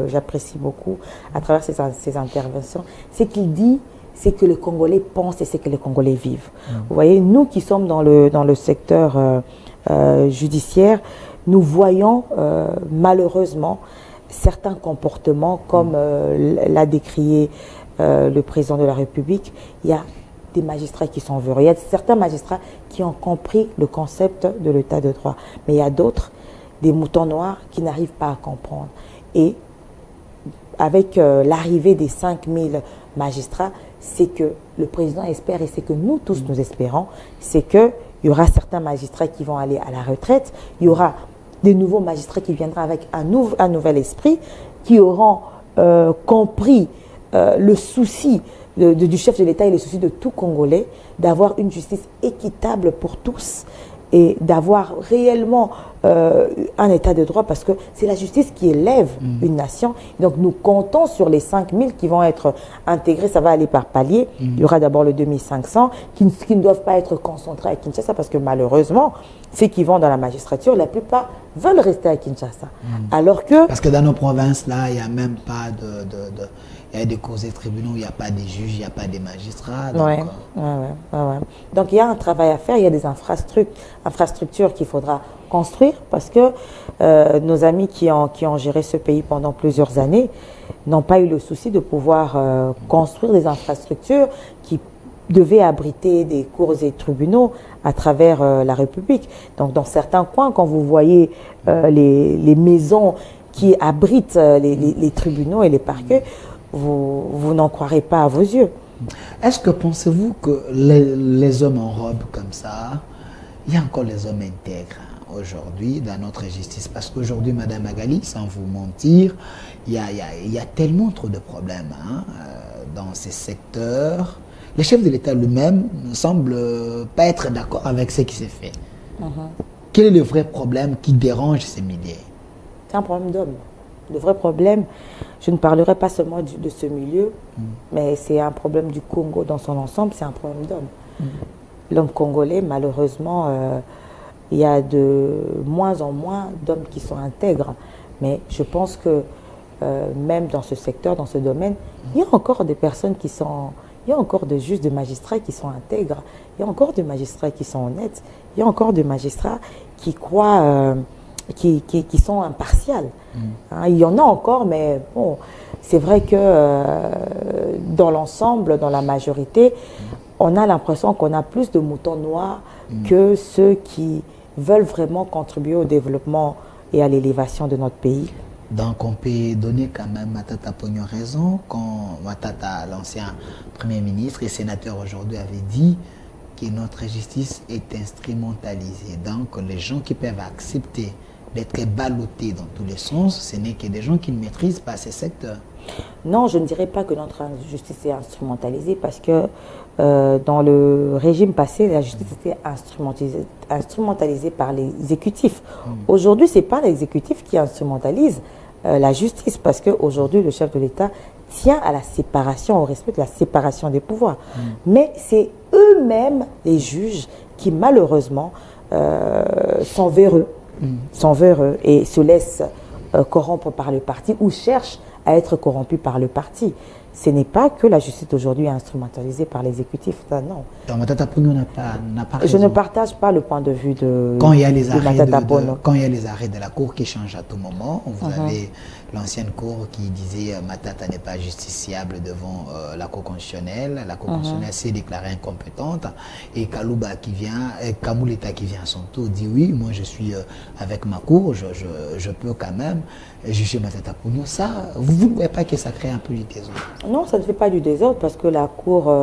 j'apprécie beaucoup à travers ses interventions. C'est qu'il dit, c'est que les Congolais pensent et c'est que les Congolais vivent. Vous voyez, nous qui sommes dans le secteur judiciaire, nous voyons malheureusement certains comportements comme l'a décrié le président de la République. Il y a des magistrats qui sont véreux. Il y a certains magistrats qui ont compris le concept de l'état de droit. Mais il y a d'autres, des moutons noirs, qui n'arrivent pas à comprendre. Et avec l'arrivée des 5000 magistrats, c'est que le président espère, et c'est que nous tous nous espérons, c'est qu'il y aura certains magistrats qui vont aller à la retraite, il y aura des nouveaux magistrats qui viendront avec un nouvel esprit, qui auront compris le souci du chef de l'État et le souci de tout Congolais, d'avoir une justice équitable pour tous et d'avoir réellement un état de droit, parce que c'est la justice qui élève une nation. Donc nous comptons sur les 5000 qui vont être intégrés, ça va aller par palier. Il y aura d'abord le 2500 qui ne doivent pas être concentrés à Kinshasa, parce que malheureusement, ceux qui vont dans la magistrature, la plupart veulent rester à Kinshasa. Alors que... Parce que dans nos provinces, là, il n'y a même pas il y a des cours et tribunaux, il n'y a pas des juges, il n'y a pas des magistrats. Donc il y a un travail à faire, il y a des infrastructures qu'il faudra construire, parce que nos amis qui ont géré ce pays pendant plusieurs années n'ont pas eu le souci de pouvoir construire des infrastructures qui devaient abriter des cours et tribunaux à travers la République. Donc dans certains coins, quand vous voyez les maisons qui abritent les tribunaux et les parquets, vous n'en croirez pas à vos yeux. Est-ce que pensez-vous que les hommes en robe comme ça, il y a encore les hommes intègres aujourd'hui dans notre justice? Parce qu'aujourd'hui, Madame Magali, sans vous mentir, il y a tellement trop de problèmes dans ces secteurs. Le chef de l'État lui-même ne semble pas être d'accord avec ce qui s'est fait. Quel est le vrai problème qui dérange ces milliers? C'est un problème d'hommes. Le vrai problème, je ne parlerai pas seulement de ce milieu, mais c'est un problème du Congo dans son ensemble, c'est un problème d'homme. L'homme congolais, malheureusement, il y a de moins en moins d'hommes qui sont intègres. Mais je pense que même dans ce secteur, dans ce domaine, il y a encore des personnes qui sont... Il y a encore des juges, des magistrats qui sont intègres. Il y a encore des magistrats qui sont honnêtes. Il y a encore des magistrats qui croient... qui sont impartials. Il y en a encore, mais bon, c'est vrai que dans l'ensemble, dans la majorité, on a l'impression qu'on a plus de moutons noirs que ceux qui veulent vraiment contribuer au développement et à l'élévation de notre pays. Donc on peut donner quand même Matata Pognon raison quand Matata, l'ancien Premier ministre et sénateur aujourd'hui, avait dit que notre justice est instrumentalisée. Donc les gens qui peuvent accepter d'être ballottés dans tous les sens, ce n'est que des gens qui ne maîtrisent pas ces secteurs. Non, je ne dirais pas que notre justice est instrumentalisée, parce que dans le régime passé, la justice était instrumentalisée par l'exécutif. Aujourd'hui, ce n'est pas l'exécutif qui instrumentalise la justice, parce qu'aujourd'hui, le chef de l'État tient à la séparation, au respect de la séparation des pouvoirs. Mais c'est eux-mêmes, les juges, qui malheureusement sont véreux. Et se laissent corrompre par le parti, ou cherchent à être corrompus par le parti. ce n'est pas que la justice d'aujourd'hui est instrumentalisée par l'exécutif. Non. Matata Ponyo n'a pas raison. Je ne partage pas le point de vue de quand il y a les arrêts Matata Ponyo. Quand il y a les arrêts de la Cour qui changent à tout moment, vous avez l'ancienne Cour qui disait Matata n'est pas justiciable devant la Cour constitutionnelle. La Cour constitutionnelle s'est déclarée incompétente. Et Kalouba qui vient, Kamouleta qui vient à son tour dit oui, moi je suis avec ma Cour, je peux quand même juger Matata Ponyo. Ça, vous ne voyez pas que ça crée un peu du désordre? Non, ça ne fait pas du désordre parce que la Cour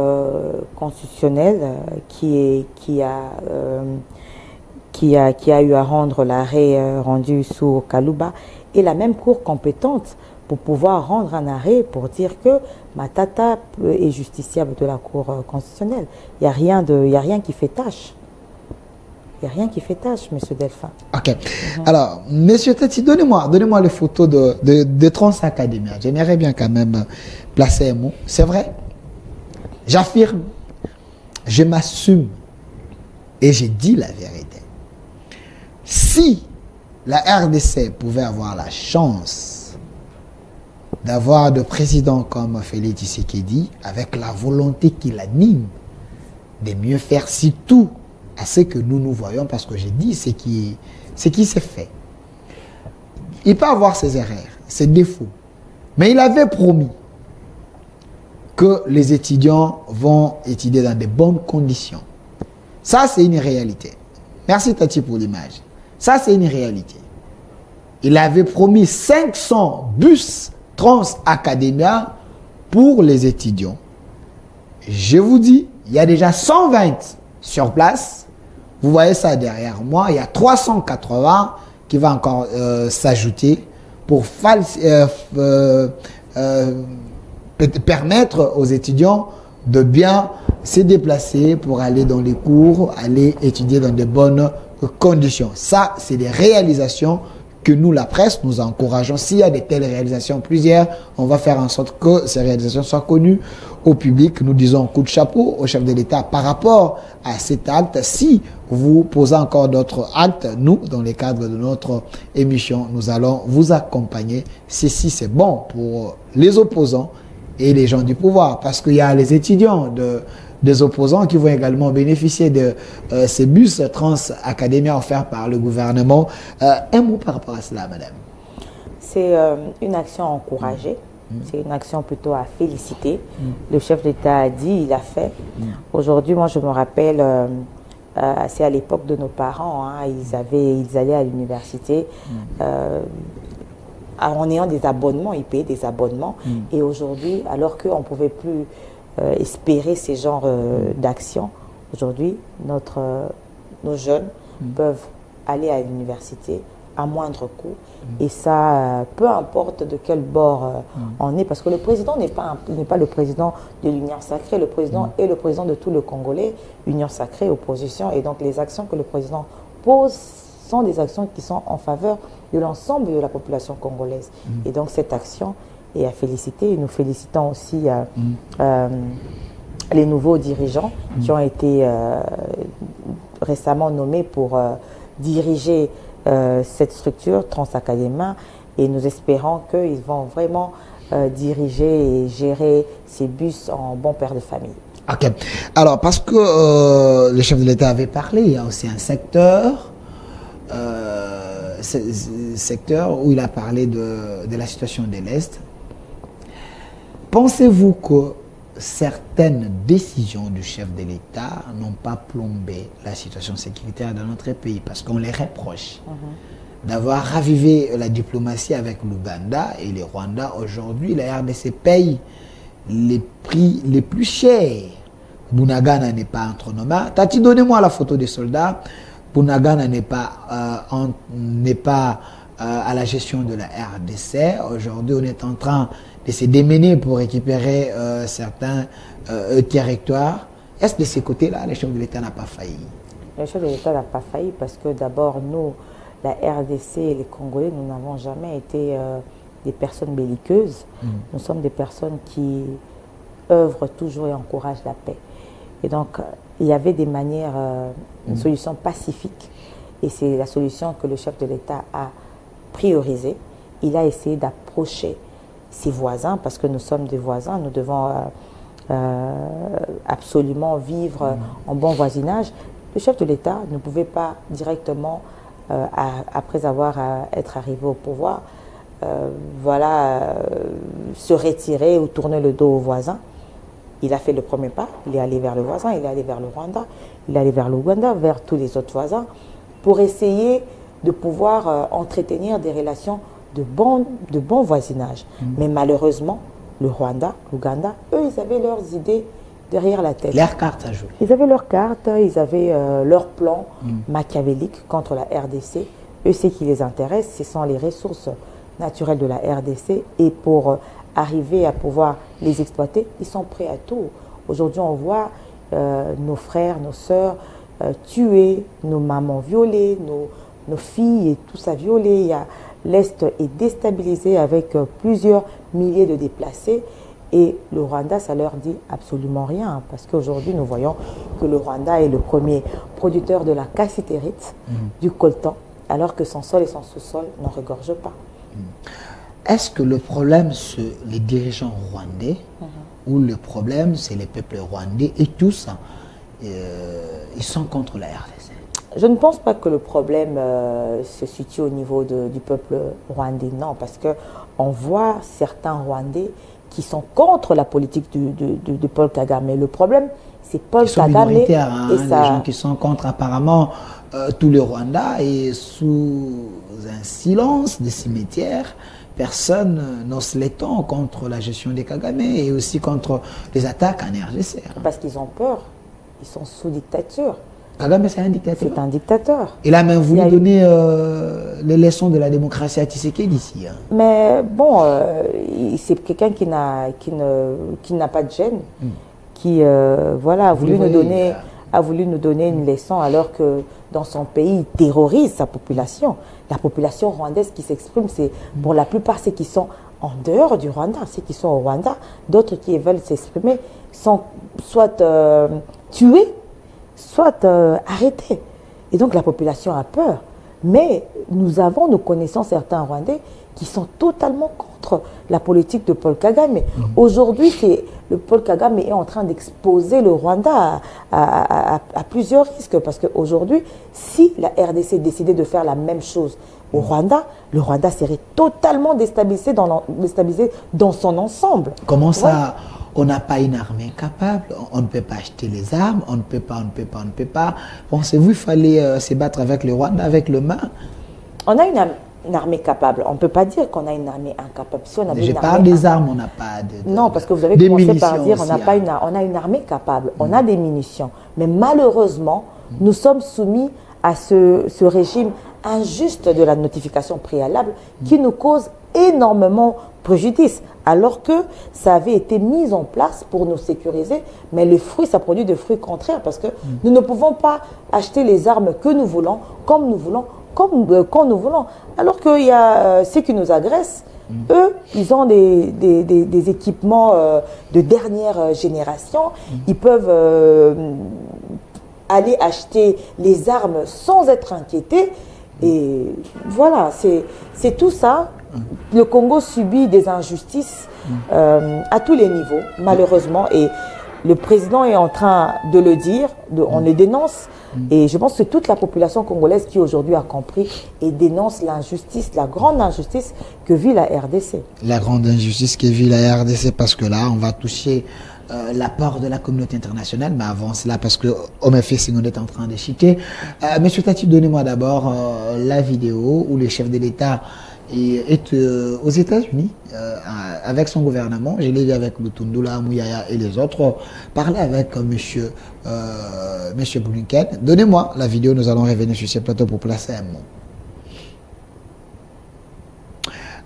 constitutionnelle qui a eu à rendre l'arrêt rendu sous Kalouba est la même Cour compétente pour pouvoir rendre un arrêt pour dire que Matata est justiciable de la Cour constitutionnelle. Il n'y a rien qui fait tâche. Il n'y a rien qui fait tâche, M. Delphin. Ok. Alors, M. Tati, donnez-moi les photos de Trans Academy. J'aimerais bien quand même placer un mot. C'est vrai. J'affirme, je m'assume et j'ai dit la vérité. Si la RDC pouvait avoir la chance d'avoir de présidents comme Félix Tshisekedi, avec la volonté qui l'anime de mieux faire si tout à ce que nous voyons, parce que j'ai dit ce qui s'est fait. Il peut avoir ses erreurs, ses défauts, mais il avait promis que les étudiants vont étudier dans de bonnes conditions. Ça, c'est une réalité. Merci Tati pour l'image. Ça, c'est une réalité. Il avait promis 500 bus Trans Academia pour les étudiants. Je vous dis, il y a déjà 120 sur place. Vous voyez ça derrière moi. Il y a 380 qui va encore s'ajouter pour permettre aux étudiants de bien se déplacer pour aller dans les cours, aller étudier dans de bonnes conditions. Ça, c'est des réalisations que nous, la presse, nous encourageons. S'il y a de telles réalisations, plusieurs, on va faire en sorte que ces réalisations soient connues au public. Nous disons coup de chapeau au chef de l'État par rapport à cet acte. Si vous posez encore d'autres actes, nous, dans le cadre de notre émission, nous allons vous accompagner. Ceci, c'est bon pour les opposants et les gens du pouvoir, parce qu'il y a les étudiants des opposants qui vont également bénéficier de ces bus Trans Academia offerts par le gouvernement. Un mot par rapport à cela, madame? C'est une action encouragée. C'est une action plutôt à féliciter. Le chef d'État a dit, il a fait. Aujourd'hui, moi, je me rappelle, c'est à l'époque de nos parents, hein, ils allaient à l'université en ayant des abonnements, ils payaient des abonnements. Et aujourd'hui, alors qu'on ne pouvait plus espérer ces genres d'actions, aujourd'hui, nos jeunes peuvent aller à l'université à moindre coût. Et ça, peu importe de quel bord on est, parce que le président n'est pas le président de l'Union sacrée, le président est le président de tout le Congolais, Union sacrée, opposition. Et donc les actions que le président pose sont des actions qui sont en faveur de l'ensemble de la population congolaise. Et donc cette action est à féliciter. Et nous félicitons aussi les nouveaux dirigeants qui ont été récemment nommés pour diriger cette structure Trans Academia, et nous espérons qu'ils vont vraiment diriger et gérer ces bus en bon père de famille. Ok. Alors, parce que le chef de l'État avait parlé, il y a aussi un secteur où il a parlé de la situation de l'Est. Pensez-vous que certaines décisions du chef de l'État n'ont pas plombé la situation sécuritaire dans notre pays? Parce qu'on les reproche d'avoir ravivé la diplomatie avec l'Ouganda et le Rwanda. Aujourd'hui, la RDC paye les prix les plus chers. Bunagana n'est pas entre nos mains. Tati, donnez-moi la photo des soldats. Bunagana n'est pas à la gestion de la RDC. Aujourd'hui, on est en train de se démener pour récupérer certains territoires. Est-ce de ces côtés-là, le chef de l'État n'a pas failli? Le chef de l'État n'a pas failli parce que d'abord, nous, la RDC et les Congolais, nous n'avons jamais été des personnes belliqueuses. Nous sommes des personnes qui œuvrent toujours et encouragent la paix. Et donc, il y avait des manières, une solution pacifique. Et c'est la solution que le chef de l'État a priorisée. Il a essayé d'approcher ses voisins, parce que nous sommes des voisins, nous devons absolument vivre en bon voisinage. Le chef de l'État ne pouvait pas directement, après avoir être arrivé au pouvoir, se retirer ou tourner le dos aux voisins. Il a fait le premier pas, il est allé vers le voisin, il est allé vers le Rwanda, il est allé vers l'Ouganda, vers tous les autres voisins, pour essayer de pouvoir entretenir des relations de bon voisinage. Mais malheureusement, le Rwanda, l'Ouganda, eux, ils avaient leurs idées derrière la tête. Leurs cartes à jouer. Ils avaient leurs cartes, ils avaient leur plan machiavélique contre la RDC. Eux, ce qui les intéresse, ce sont les ressources naturelles de la RDC. Et pour arriver à pouvoir les exploiter, ils sont prêts à tout. Aujourd'hui, on voit nos frères, nos sœurs tués, nos mamans violées, nos filles et tout ça violé. L'Est est déstabilisé avec plusieurs milliers de déplacés. Et le Rwanda, ça leur dit absolument rien. Parce qu'aujourd'hui, nous voyons que le Rwanda est le premier producteur de la cassitérite, du coltan, alors que son sol et son sous-sol n'en regorgent pas. Est-ce que le problème, c'est les dirigeants rwandais ou le problème, c'est les peuples rwandais et tous, ils sont contre la RDC? Je ne pense pas que le problème se situe au niveau du peuple rwandais, non, parce qu'on voit certains Rwandais qui sont contre la politique de Paul Kagame. Mais le problème, c'est Paul Kagame et les gens qui sont contre apparemment tout le Rwanda, et sous un silence des cimetières, personne n'ose les tons contre la gestion des Kagame et aussi contre les attaques en RDC. Parce qu'ils ont peur, ils sont sous dictature. Kagame, c'est un dictateur. C'est un dictateur. Il a même voulu donner les leçons de la démocratie à Tshisekedi ici. Mais bon, c'est quelqu'un qui n'a pas de gêne, qui a voulu nous donner une leçon alors que dans son pays, il terrorise sa population. La population rwandaise qui s'exprime, c'est pour la plupart ceux qui sont en dehors du Rwanda, ceux qui sont au Rwanda. D'autres qui veulent s'exprimer sont soit tués, soit arrêtés. Et donc la population a peur. Mais nous connaissons certains Rwandais qui sont totalement contre la politique de Paul Kagame. Aujourd'hui, le Paul Kagame est en train d'exposer le Rwanda à plusieurs risques. Parce qu'aujourd'hui, si la RDC décidait de faire la même chose au Rwanda, le Rwanda serait totalement déstabilisé dans son ensemble. Comment ça, on n'a pas une armée capable, on ne peut pas acheter les armes, on ne peut pas. Pensez-vous qu'il fallait se battre avec le Rwanda, avec le main? On a une armée capable. On ne peut pas dire qu'on a une armée incapable. Si je parle des armes, on n'a pas de non, parce que vous avez commencé par dire on a une armée capable, on a des munitions. Mais malheureusement, nous sommes soumis à ce régime injuste de la notification préalable qui nous cause énormément préjudice, alors que ça avait été mis en place pour nous sécuriser, mais le fruit, ça produit des fruits contraires, parce que nous ne pouvons pas acheter les armes que nous voulons, comme nous voulons, quand nous voulons. Alors qu'il y a ceux qui nous agressent, eux, ils ont des équipements de dernière génération, ils peuvent aller acheter les armes sans être inquiétés. Et voilà, c'est tout ça. Le Congo subit des injustices à tous les niveaux, malheureusement. Et le président est en train de le dire, on le dénonce. Et je pense que c'est toute la population congolaise qui aujourd'hui a compris et dénonce l'injustice, la grande injustice que vit la RDC. La grande injustice que vit la RDC, parce que là, on va toucher l'apport de la communauté internationale, mais avant cela, parce que Omefe Senghor est en train de chuter. Monsieur Tati, donnez-moi d'abord la vidéo où le chef de l'État est aux États-Unis avec son gouvernement. Je l'ai vu avec Lutundula, Mouyaya et les autres, parler avec monsieur Blinken. Donnez-moi la vidéo, nous allons revenir sur ce plateau pour placer un mot.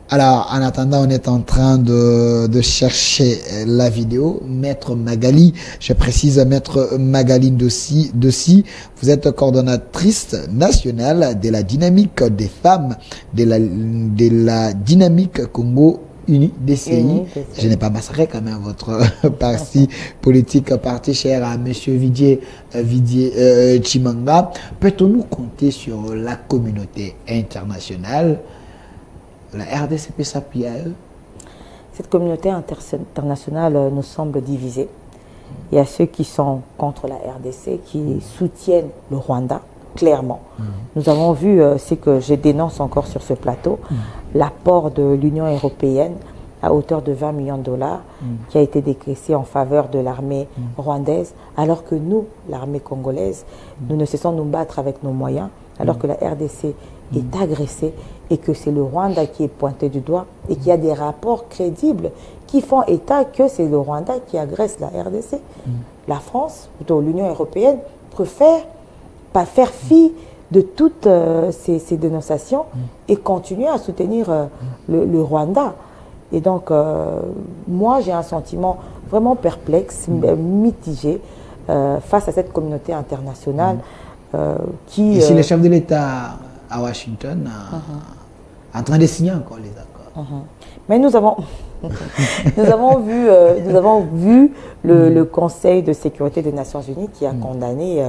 Alors, en attendant, on est en train de chercher la vidéo. Maître Magali, je précise Maître Magali Dossi, vous êtes coordonnatrice nationale de la dynamique des femmes, de la dynamique Congo Uni, DCI. Je n'ai pas massacré quand même votre parti politique, parti cher à monsieur Vidier Chimanga. Peut-on compter sur la communauté internationale? La RDC peut s'appuyer à eux? cette communauté internationale nous semble divisée. Il y a ceux qui sont contre la RDC, qui soutiennent le Rwanda, clairement. Nous avons vu, c'est que je dénonce encore sur ce plateau, l'apport de l'Union européenne à hauteur de 20 millions de dollars qui a été décaissé en faveur de l'armée rwandaise, alors que nous, l'armée congolaise, nous ne cessons de nous battre avec nos moyens, alors que la RDC est agressée et que c'est le Rwanda qui est pointé du doigt et qu'il y a des rapports crédibles qui font état que c'est le Rwanda qui agresse la RDC. La France, plutôt l'Union européenne, préfère pas faire fi de toutes ces dénonciations et continuer à soutenir le Rwanda. Et donc, moi, j'ai un sentiment vraiment perplexe, mitigé, face à cette communauté internationale qui... Et si le chef de l'État à Washington en train de signer encore les accords. Mais nous avons... nous avons vu le Conseil de sécurité des Nations Unies qui a condamné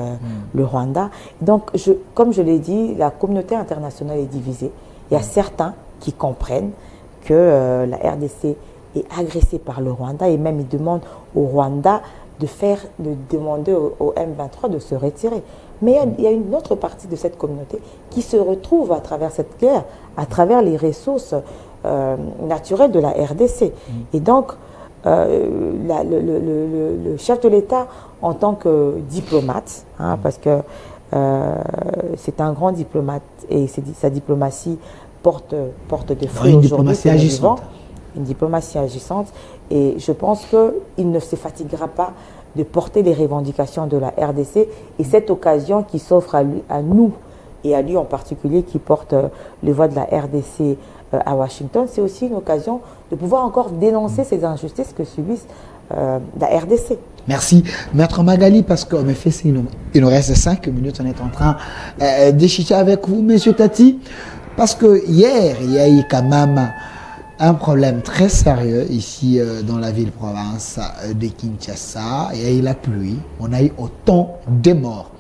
le Rwanda. Donc, comme je l'ai dit, la communauté internationale est divisée. Il y a certains qui comprennent que la RDC est agressée par le Rwanda et même ils demandent au Rwanda de demander au M23 de se retirer. Mais il y a une autre partie de cette communauté qui se retrouve à travers cette guerre, à travers les ressources naturelles de la RDC. Et donc, le chef de l'État, en tant que diplomate, parce que c'est un grand diplomate et sa diplomatie porte des fruits aujourd'hui. Une diplomatie agissante. Et je pense qu'il ne se fatiguera pas de porter les revendications de la RDC. Et cette occasion qui s'offre à nous, et à lui en particulier, qui porte les voix de la RDC à Washington, c'est aussi une occasion de pouvoir encore dénoncer ces injustices que subissent la RDC. Merci. Maître Magali, parce qu'en effet, il nous reste 5 minutes, on est en train d'échicher avec vous, Monsieur Tati. Parce que hier, il y a eu quand même un problème très sérieux ici dans la ville-province de Kinshasa. Il y a eu la pluie, on a eu autant de morts.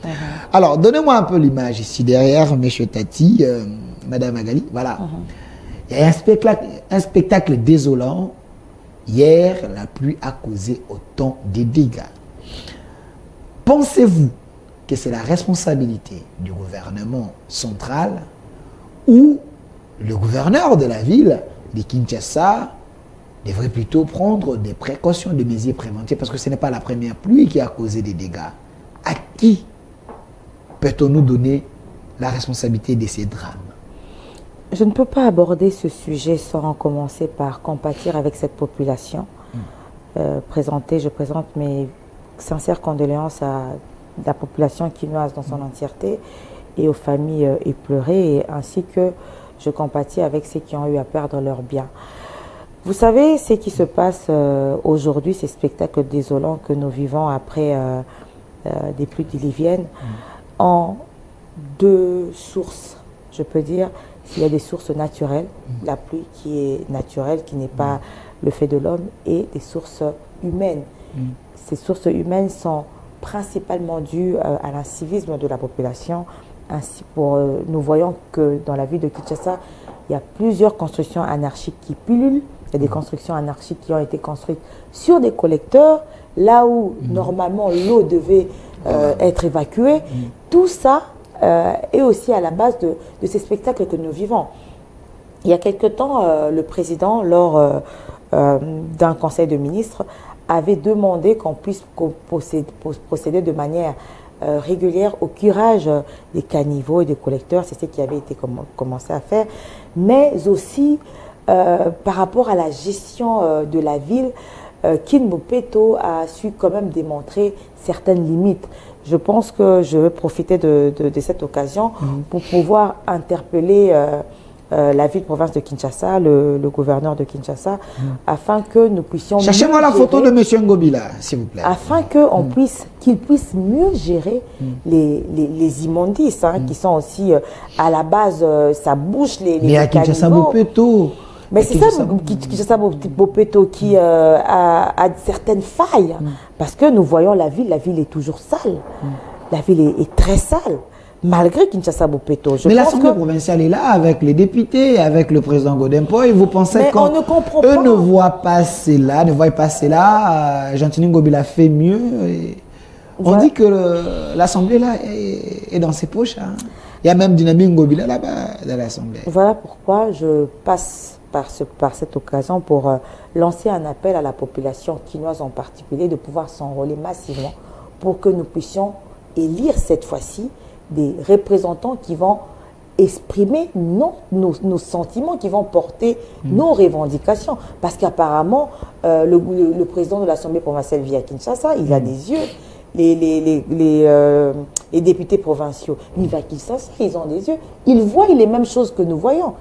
Alors, donnez-moi un peu l'image ici derrière, Monsieur Tati, Madame Magali. Voilà. Il y a un spectacle désolant. Hier, la pluie a causé autant de dégâts. Pensez-vous que c'est la responsabilité du gouvernement central ou le gouverneur de la ville de Kinshasa devrait plutôt prendre des précautions, des mesures préventives, parce que ce n'est pas la première pluie qui a causé des dégâts. À qui peut-on nous donner la responsabilité de ces drames? Je ne peux pas aborder ce sujet sans commencer par compatir avec cette population. Je présente mes sincères condoléances à la population quinoise dans son entièreté et aux familles éplorées, ainsi que je compatis avec ceux qui ont eu à perdre leurs biens. Vous savez, ce qui se passe aujourd'hui, ces spectacles désolants que nous vivons après des pluies diluviennes, en deux sources, je peux dire. Il y a des sources naturelles, la pluie qui est naturelle, qui n'est pas le fait de l'homme, et des sources humaines. Ces sources humaines sont principalement dues à l'incivisme de la population. Ainsi, nous voyons que dans la ville de Kinshasa, il y a plusieurs constructions anarchiques qui pullulent. Il y a des constructions anarchiques qui ont été construites sur des collecteurs, là où normalement l'eau devait être évacuée. Tout ça est aussi à la base de ces spectacles que nous vivons. Il y a quelque temps, le président, lors d'un conseil de ministres, avait demandé qu'on puisse procéder de manière régulière au curage des caniveaux et des collecteurs. C'est ce qui avait été commencé à faire. Mais aussi, par rapport à la gestion de la ville, Kin Bopeto a su quand même démontrer certaines limites. Je pense que je vais profiter de cette occasion pour pouvoir interpeller la ville-province de Kinshasa, le gouverneur de Kinshasa, afin que nous puissions... Cherchez-moi la photo de M. Ngobila, s'il vous plaît. Afin qu'il puisse mieux gérer les immondices, qui sont aussi à la base, ça bouche les Mais à Kinshasa Bopeto. Mais c'est ça, Kinshasa Bopeto qui a certaines failles, parce que nous voyons la ville est toujours sale. La ville est très sale. malgré Kinshasa Bopeto. Mais l'Assemblée provinciale est là avec les députés, avec le président Godempo, et vous pensez qu'on ne comprend pas. Eux ne voient pas cela, Gentini Ngobila fait mieux. On dit que l'Assemblée là est dans ses poches. Hein. Il y a même Dynamique Ngobila là-bas dans l'Assemblée. Voilà pourquoi je passe par cette occasion pour lancer un appel à la population quinoise en particulier de pouvoir s'enrôler massivement pour que nous puissions élire cette fois-ci des représentants qui vont exprimer nos sentiments, qui vont porter nos revendications. Parce qu'apparemment, le président de l'Assemblée provinciale via Kinshasa, il a des yeux. Les députés provinciaux, via Kinshasa, ils ont des yeux. Ils voient les mêmes choses que nous voyons.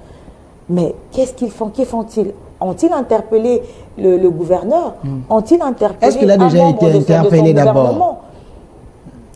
Mais qu'est-ce qu'ils font? Qu'y font-ils? Ont-ils interpellé le gouverneur? Ont-ils interpellé? Est-ce qu'il a déjà été interpellé d'abord?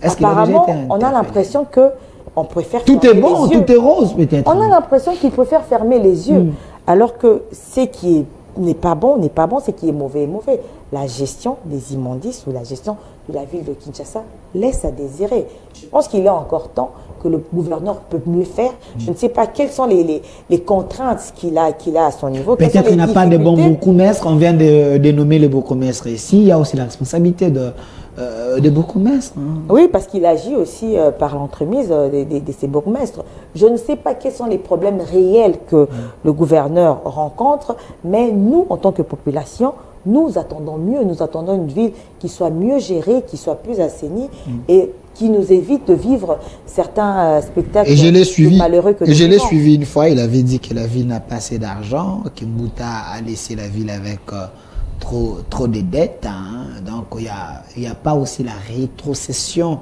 Apparemment, on a l'impression qu'on préfère tout est bon, tout est rose peut-être. On a l'impression qu'il préfère fermer les yeux. Alors que ce qui n'est pas bon, n'est pas bon, ce qui est mauvais est mauvais. La gestion des immondices ou la gestion de la ville de Kinshasa laisse à désirer. Je pense qu'il est encore temps que le gouverneur peut mieux faire. Je ne sais pas quelles sont les contraintes qu'il a à son niveau. Peut-être qu'il n'a pas de bons bourgmestres. On vient de nommer les bourgmestres ici. Il y a aussi la responsabilité de bourgmestres. Hein. Oui, parce qu'il agit aussi par l'entremise de ces bourgmestres. Je ne sais pas quels sont les problèmes réels que le gouverneur rencontre, mais nous, en tant que population, nous attendons mieux. Nous attendons une ville qui soit mieux gérée, qui soit plus assainie et qui nous évite de vivre certains spectacles malheureux que nous vivons. Je l'ai suivi une fois, il avait dit que la ville n'a pas assez d'argent, que Mbouta a laissé la ville avec trop de dettes. Hein. Donc il n'y a pas aussi la rétrocession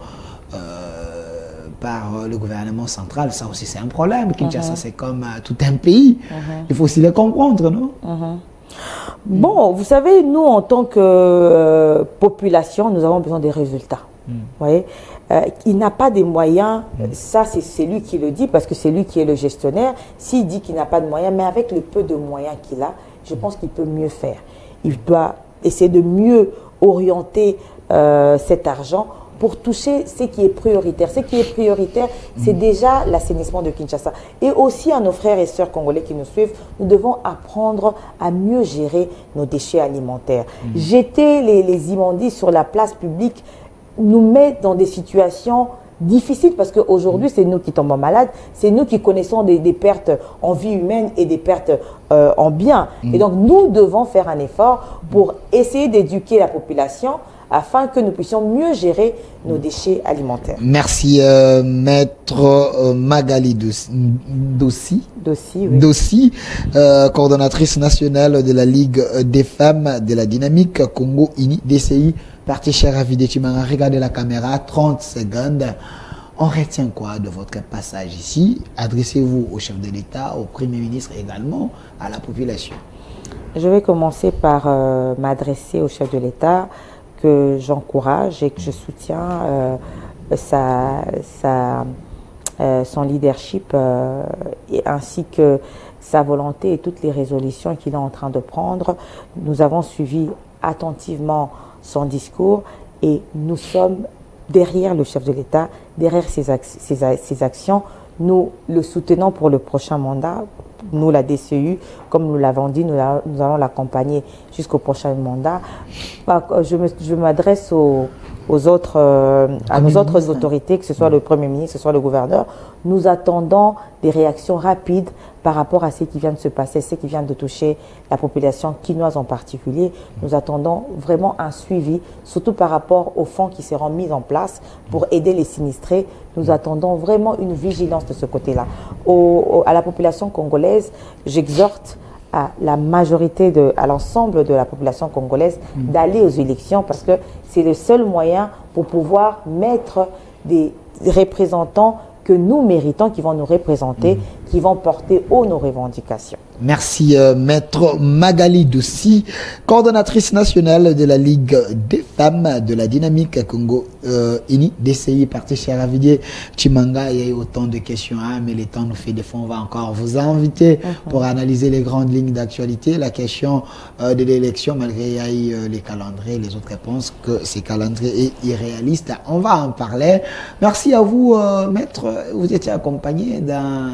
par le gouvernement central. Ça aussi c'est un problème. Kinshasa c'est comme tout un pays. Il faut aussi le comprendre, non? Bon, vous savez, nous en tant que population, nous avons besoin des résultats. Vous voyez, il n'a pas des moyens, ça c'est lui qui le dit parce que c'est lui qui est le gestionnaire. S'il dit qu'il n'a pas de moyens, mais avec le peu de moyens qu'il a, je pense qu'il peut mieux faire. Il doit essayer de mieux orienter cet argent pour toucher ce qui est prioritaire. Ce qui est prioritaire, c'est déjà l'assainissement de Kinshasa. Et aussi à nos frères et sœurs congolais qui nous suivent, nous devons apprendre à mieux gérer nos déchets alimentaires. Jeter les immondices sur la place publique nous met dans des situations difficiles parce qu'aujourd'hui, c'est nous qui tombons malades, c'est nous qui connaissons des pertes en vie humaine et des pertes en biens. Et donc, nous devons faire un effort pour essayer d'éduquer la population afin que nous puissions mieux gérer nos déchets alimentaires. Merci, Maître Magali Dossi, coordonnatrice nationale de la Ligue des femmes de la dynamique Congo-Uni, DCI, parti cher à Vidétimanga. Regardez la caméra, 30 secondes. On retient quoi de votre passage ici? Adressez-vous au chef de l'État, au Premier ministre également, à la population. Je vais commencer par m'adresser au chef de l'État, que j'encourage et que je soutiens son leadership et ainsi que sa volonté et toutes les résolutions qu'il est en train de prendre. Nous avons suivi attentivement son discours et nous sommes derrière le chef de l'État, derrière ses actions. Nous le soutenons pour le prochain mandat. Nous, la DCU, comme nous l'avons dit, nous allons l'accompagner jusqu'au prochain mandat. Je m'adresse à nos autres autorités, que ce soit le Premier ministre, que ce soit le gouverneur. Nous attendons des réactions rapides par rapport à ce qui vient de se passer, ce qui vient de toucher la population quinoise en particulier. Nous attendons vraiment un suivi, surtout par rapport aux fonds qui seront mis en place pour aider les sinistrés. Nous attendons vraiment une vigilance de ce côté-là. À la population congolaise, j'exhorte à la majorité, à l'ensemble de la population congolaise d'aller aux élections parce que c'est le seul moyen pour pouvoir mettre des représentants que nous méritons, qui vont nous représenter, qui vont porter haut nos revendications. Merci Maître Magali Dossi, coordonnatrice nationale de la Ligue des femmes de la dynamique Congo INI, DCI, parti cher Avidier Chimanga. Il y a eu autant de questions, hein, mais le temps nous fait défaut. On va encore vous inviter pour analyser les grandes lignes d'actualité. La question de l'élection, malgré il y a eu les calendriers, les autres réponses, que ces calendriers est irréaliste. On va en parler. Merci à vous, Maître. Vous étiez accompagné d'un...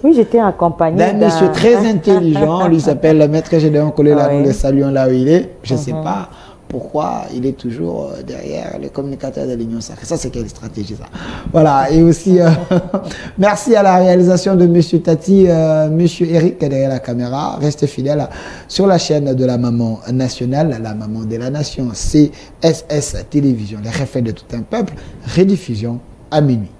Oui, j'étais accompagné d'un monsieur très intelligent. Lui s'appelle Maître Gédéon Kolela. Nous le saluons là où il est. Je ne sais pas pourquoi il est toujours derrière les communicateurs de l'Union sacrée. Ça, c'est quelle stratégie, ça? Voilà. Et aussi, merci à la réalisation de monsieur Tati, monsieur Eric derrière la caméra. Restez fidèles sur la chaîne de la maman nationale, la maman de la nation, CSS Télévision, les reflets de tout un peuple. Rediffusion à minuit.